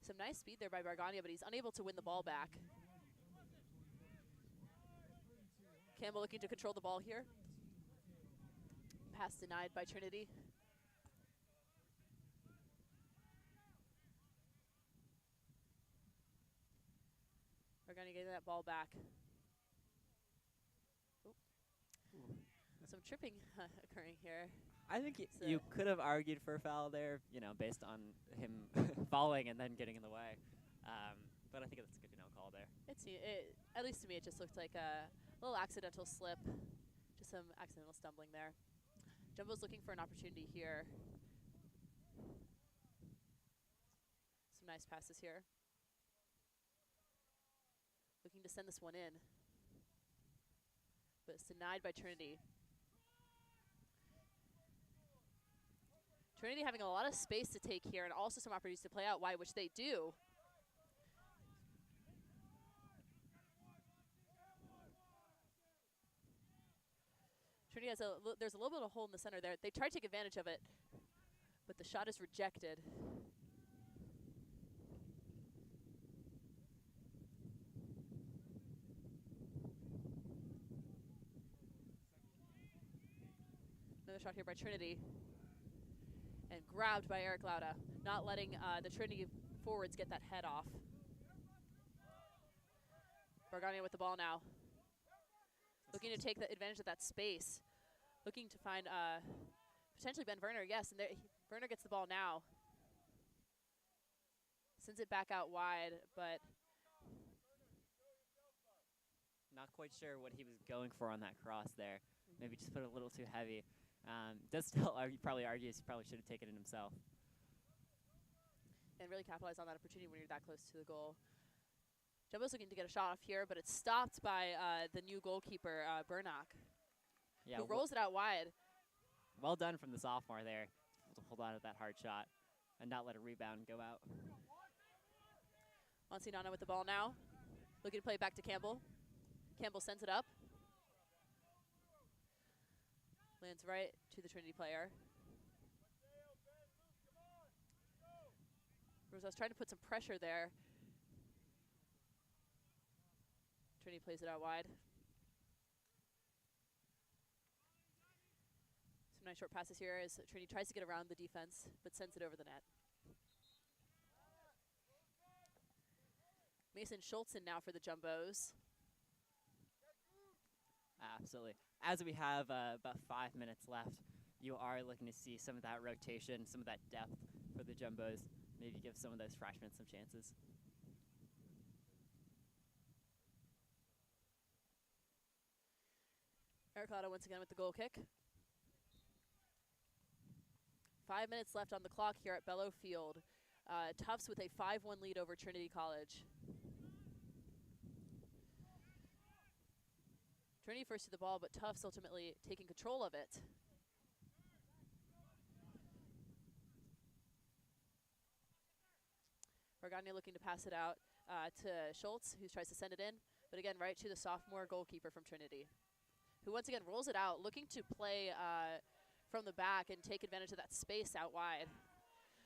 Some nice speed there by Barganya, but he's unable to win the ball back. Campbell looking to control the ball here. Pass denied by Trinity. Barganya getting that ball back. Some tripping occurring here. I think you could have argued for a foul there, based on him following and then getting in the way. But I think that's a good call there. At least to me, it just looked like a little accidental slip, just some accidental stumbling there. Jumbo's looking for an opportunity here. Some nice passes here. Looking to send this one in, but it's denied by Trinity. Trinity having a lot of space to take here and also some opportunities to play out wide, which they do. Trinity has there's a little bit of a hole in the center there. They tried to take advantage of it, but the shot is rejected. Another shot here by Trinity. And grabbed by Eric Lauda, not letting the Trinity forwards get that head off. Barganya with the ball now. Looking to take the advantage of that space. Looking to find potentially Ben Werner, yes, and Werner gets the ball now. Sends it back out wide, but not quite sure what he was going for on that cross there. Maybe just put it a little too heavy. Does still probably argues he probably should have taken it himself. and really capitalize on that opportunity when you're that close to the goal. Jumbo's looking to get a shot off here, but it's stopped by the new goalkeeper, Burnock, who rolls it out wide. Well done from the sophomore there to hold on to that hard shot and not let a rebound go out. Monsignana with the ball now, looking to play back to Campbell. Campbell sends it up. Lands right to the Trinity player. Rosas trying to put some pressure there. Trinity plays it out wide. Some nice short passes here as Trinity tries to get around the defense, but sends it over the net. Mason Schultzen now for the Jumbos. Absolutely. As we have about 5 minutes left, you are looking to see some of that rotation, some of that depth for the Jumbos. Maybe give some of those freshmen some chances. Eric Otto once again with the goal kick. 5 minutes left on the clock here at Bellow Field. Tufts with a 5-1 lead over Trinity College. Trinity first to the ball, but Tufts ultimately taking control of it. Organia looking to pass it out to Schultz, who tries to send it in, but again, right to the sophomore goalkeeper from Trinity, who once again rolls it out, looking to play from the back and take advantage of that space out wide.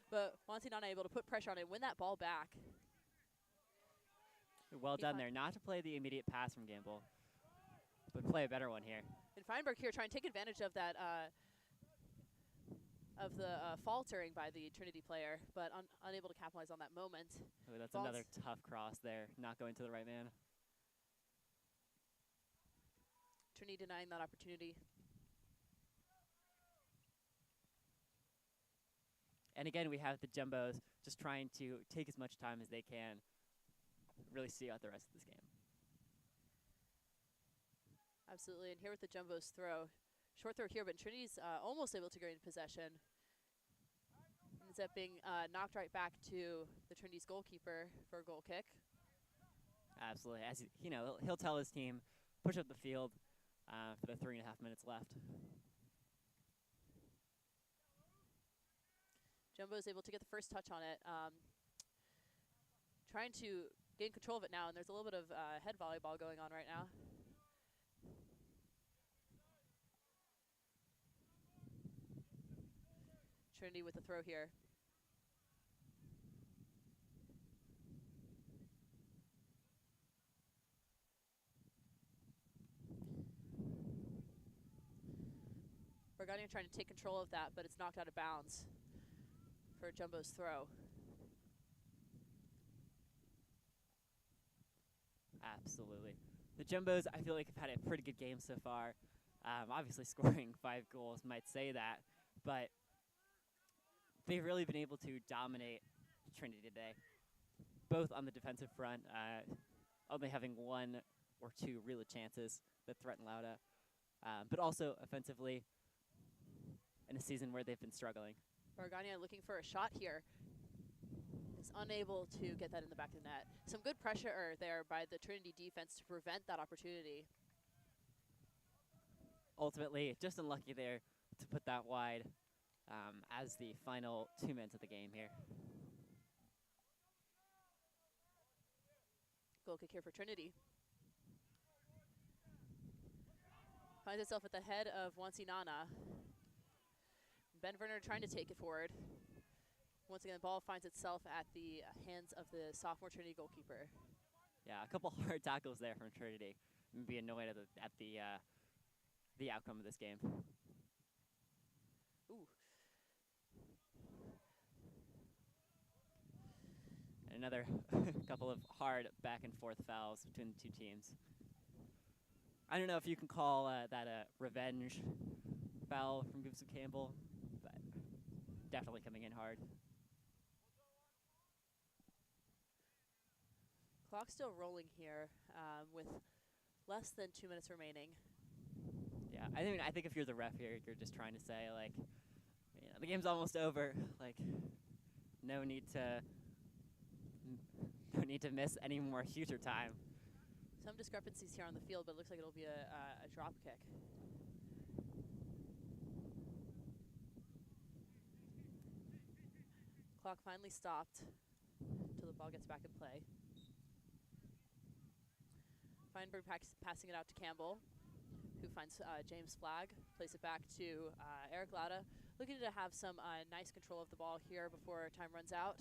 But Monsignana able to put pressure on it, win that ball back. Well done there, not to play the immediate pass from Gamble, but play a better one here. And Feinberg here trying to take advantage of that faltering by the Trinity player, but unable to capitalize on that moment. Oh, that's another tough cross there, not going to the right man. Trinity denying that opportunity. And again, we have the Jumbos just trying to take as much time as they can, really see out the rest of this game. Absolutely, and here with the Jumbos throw. Short throw here, but Trinity's almost able to gain possession. Ends up being knocked right back to the Trinity's goalkeeper for a goal kick. Absolutely, as you know, he'll tell his team, push up the field for the 3.5 minutes left. Jumbo is able to get the first touch on it. Trying to gain control of it now, and there's a little bit of head volleyball going on right now. Trinity with the throw here. Burgundian trying to take control of that, but it's knocked out of bounds for Jumbo's throw. Absolutely. The Jumbos, I feel like, have had a pretty good game so far. Obviously, scoring 5 goals might say that, but they've really been able to dominate Trinity today, both on the defensive front, only having 1 or 2 real chances that threaten Lauda, but also offensively in a season where they've been struggling. Bargania looking for a shot here. Is unable to get that in the back of the net. Some good pressure there by the Trinity defense to prevent that opportunity. Ultimately, just unlucky there to put that wide as the final 2 minutes of the game here. Goal kick here for Trinity. Finds itself at the head of Wansinana. Ben Werner trying to take it forward. Once again, the ball finds itself at the hands of the sophomore Trinity goalkeeper. Yeah, a couple hard tackles there from Trinity. I'm be annoyed at the outcome of this game. Ooh. And another couple of hard back and forth fouls between the 2 teams. I don't know if you can call that a revenge foul from Gibson Campbell, but definitely coming in hard. Clock still rolling here with less than 2 minutes remaining. Yeah, I think if you're the ref here, you're just trying to say, like, you know, the game's almost over. Like, no need to No need to miss any more future time. Some discrepancies here on the field, but it looks like it'll be a drop kick. Clock finally stopped until the ball gets back in play. Feinberg passing it out to Campbell, who finds James Flagg, plays it back to Eric Lauda, looking to have some nice control of the ball here before time runs out.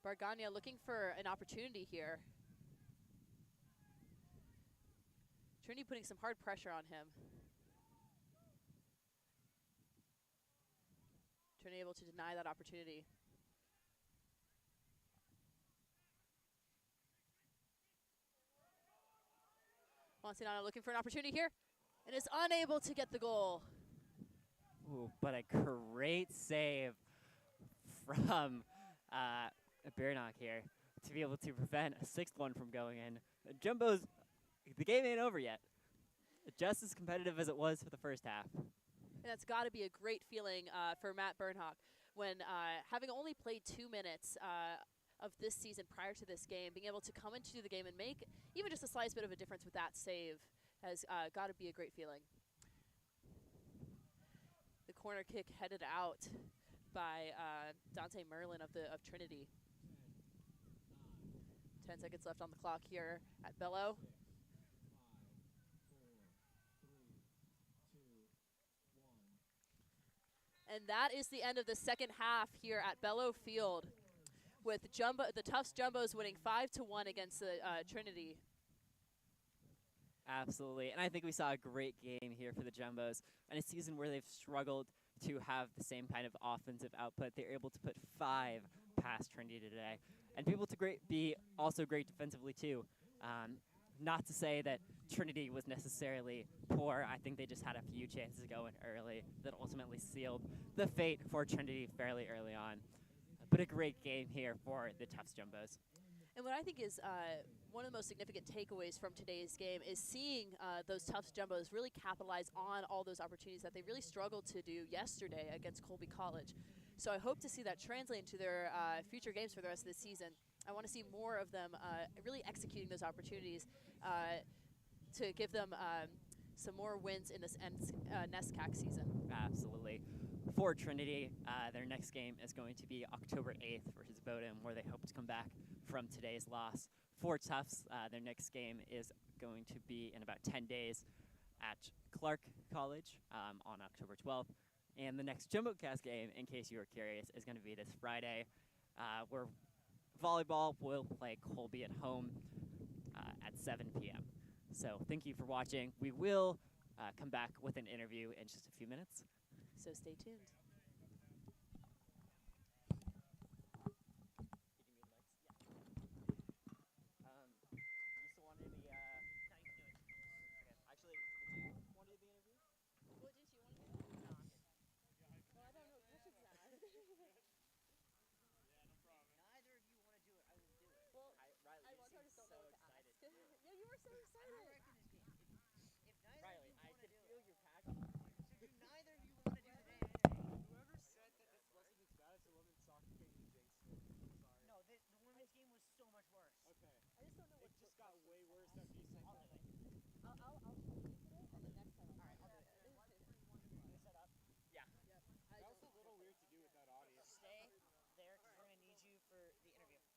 Bargania looking for an opportunity here. Trinity putting some hard pressure on him. Trinity able to deny that opportunity. Monsignano looking for an opportunity here and is unable to get the goal. Ooh, but a great save from Bernock here to be able to prevent a 6th one from going in. Jumbo's, the game ain't over yet. Just as competitive as it was for the first half. And that's got to be a great feeling for Matt Bernhock when having only played 2 minutes of this season prior to this game, being able to come into the game and make even just a slight bit of a difference with that save has got to be a great feeling. The corner kick headed out by Dante Merlin of Trinity. 10 seconds left on the clock here at Bello. And that is the end of the second half here at Bello Field, with the Tufts Jumbos winning 5-1 against the Trinity. Absolutely, and I think we saw a great game here for the Jumbos. In a season where they've struggled to have the same kind of offensive output, they're able to put 5 past Trinity today. And be able to be also great defensively too. Not to say that Trinity was necessarily poor. I think they just had a few chances going early that ultimately sealed the fate for Trinity fairly early on. But a great game here for the Tufts Jumbos. And what I think is one of the most significant takeaways from today's game is seeing those Tufts Jumbos really capitalize on all those opportunities that they really struggled to do yesterday against Colby College. So I hope to see that translate into their future games for the rest of the season. I want to see more of them really executing those opportunities to give them some more wins in this NESCAC season. Absolutely. For Trinity, their next game is going to be October 8th versus Bowdoin, where they hope to come back from today's loss. For Tufts, their next game is going to be in about 10 days at Clark College on October 12th. And the next JumboCast game, in case you were curious, is going to be this Friday, where volleyball will play Colby at home at 7 p.m. So thank you for watching. We will come back with an interview in just a few minutes. So stay tuned. Yeah, you were so excited. Riley, I could feel your passion. So do neither of you want to do today? Whoever said that this wasn't as bad as the women's soccer game, you jinxed it. Sorry. No, the women's game was so much worse. Okay. I just don't know It what just got way worse after you said that. I'll show you today, and then next time All right, I'll do it. You set up? Yeah. That was a little weird to do with that audience. Stay there because we're going to need you for the interview.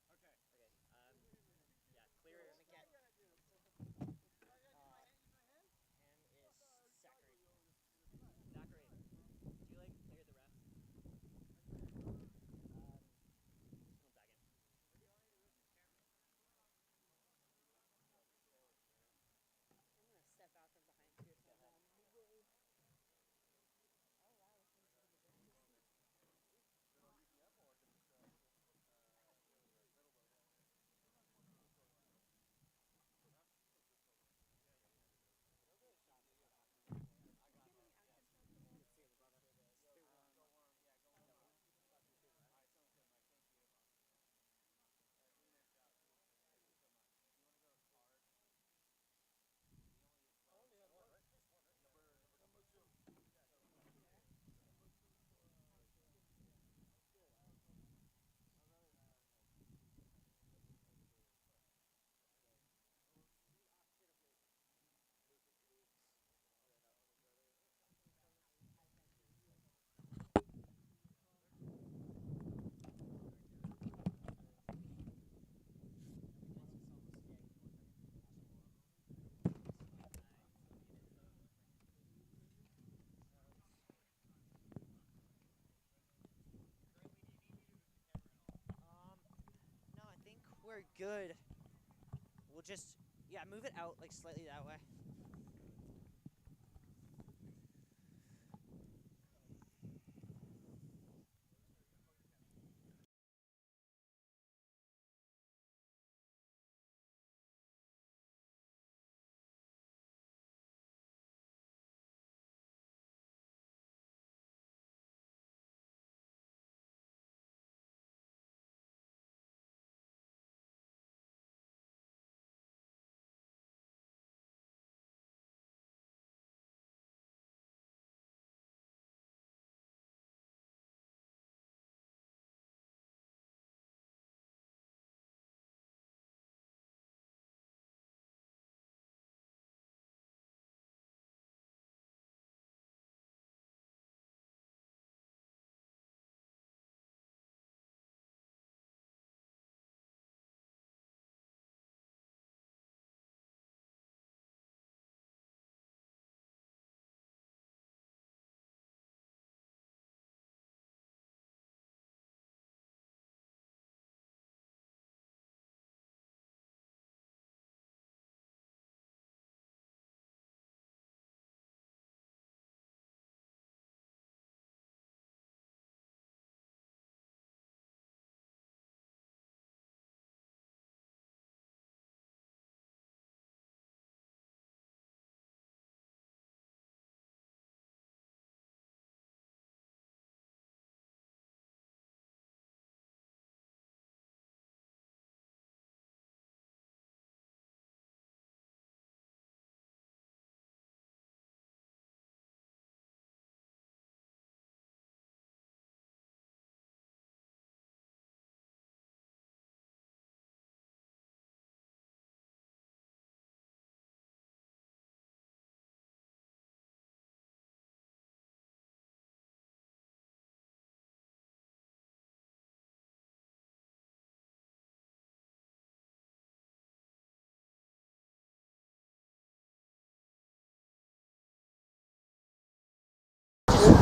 Okay. Okay. Yeah, clear it. Let me get. Zachary, do you clear the refs? 1 second. are good. We'll just, move it out like slightly that way.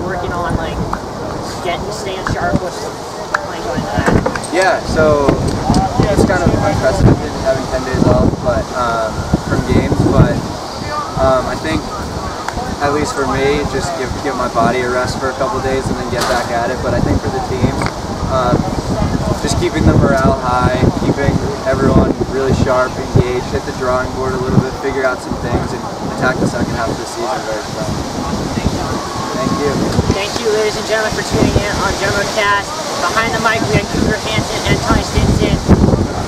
Working on like staying sharp with playing going to that. Yeah, so it's kind of unprecedented having 10 days off, but from games. But I think, at least for me, just give my body a rest for a couple days and then get back at it. But I think for the team, just keeping the morale high, keeping everyone really sharp, engaged, hit the drawing board a little bit, figure out some things, and attack the second half of the season very strong. Thank you. Thank you, ladies and gentlemen, for tuning in on JumboCast. Behind the mic, we had Cooper Hansen and Tony Stinson.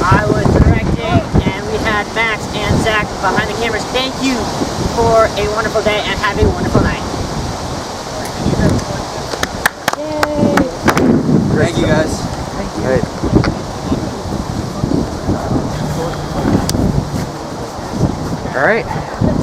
I was directing, and we had Max and Zach behind the cameras. Thank you for a wonderful day, and have a wonderful night. Yay! Thank you, guys. Thank you. Great. All right.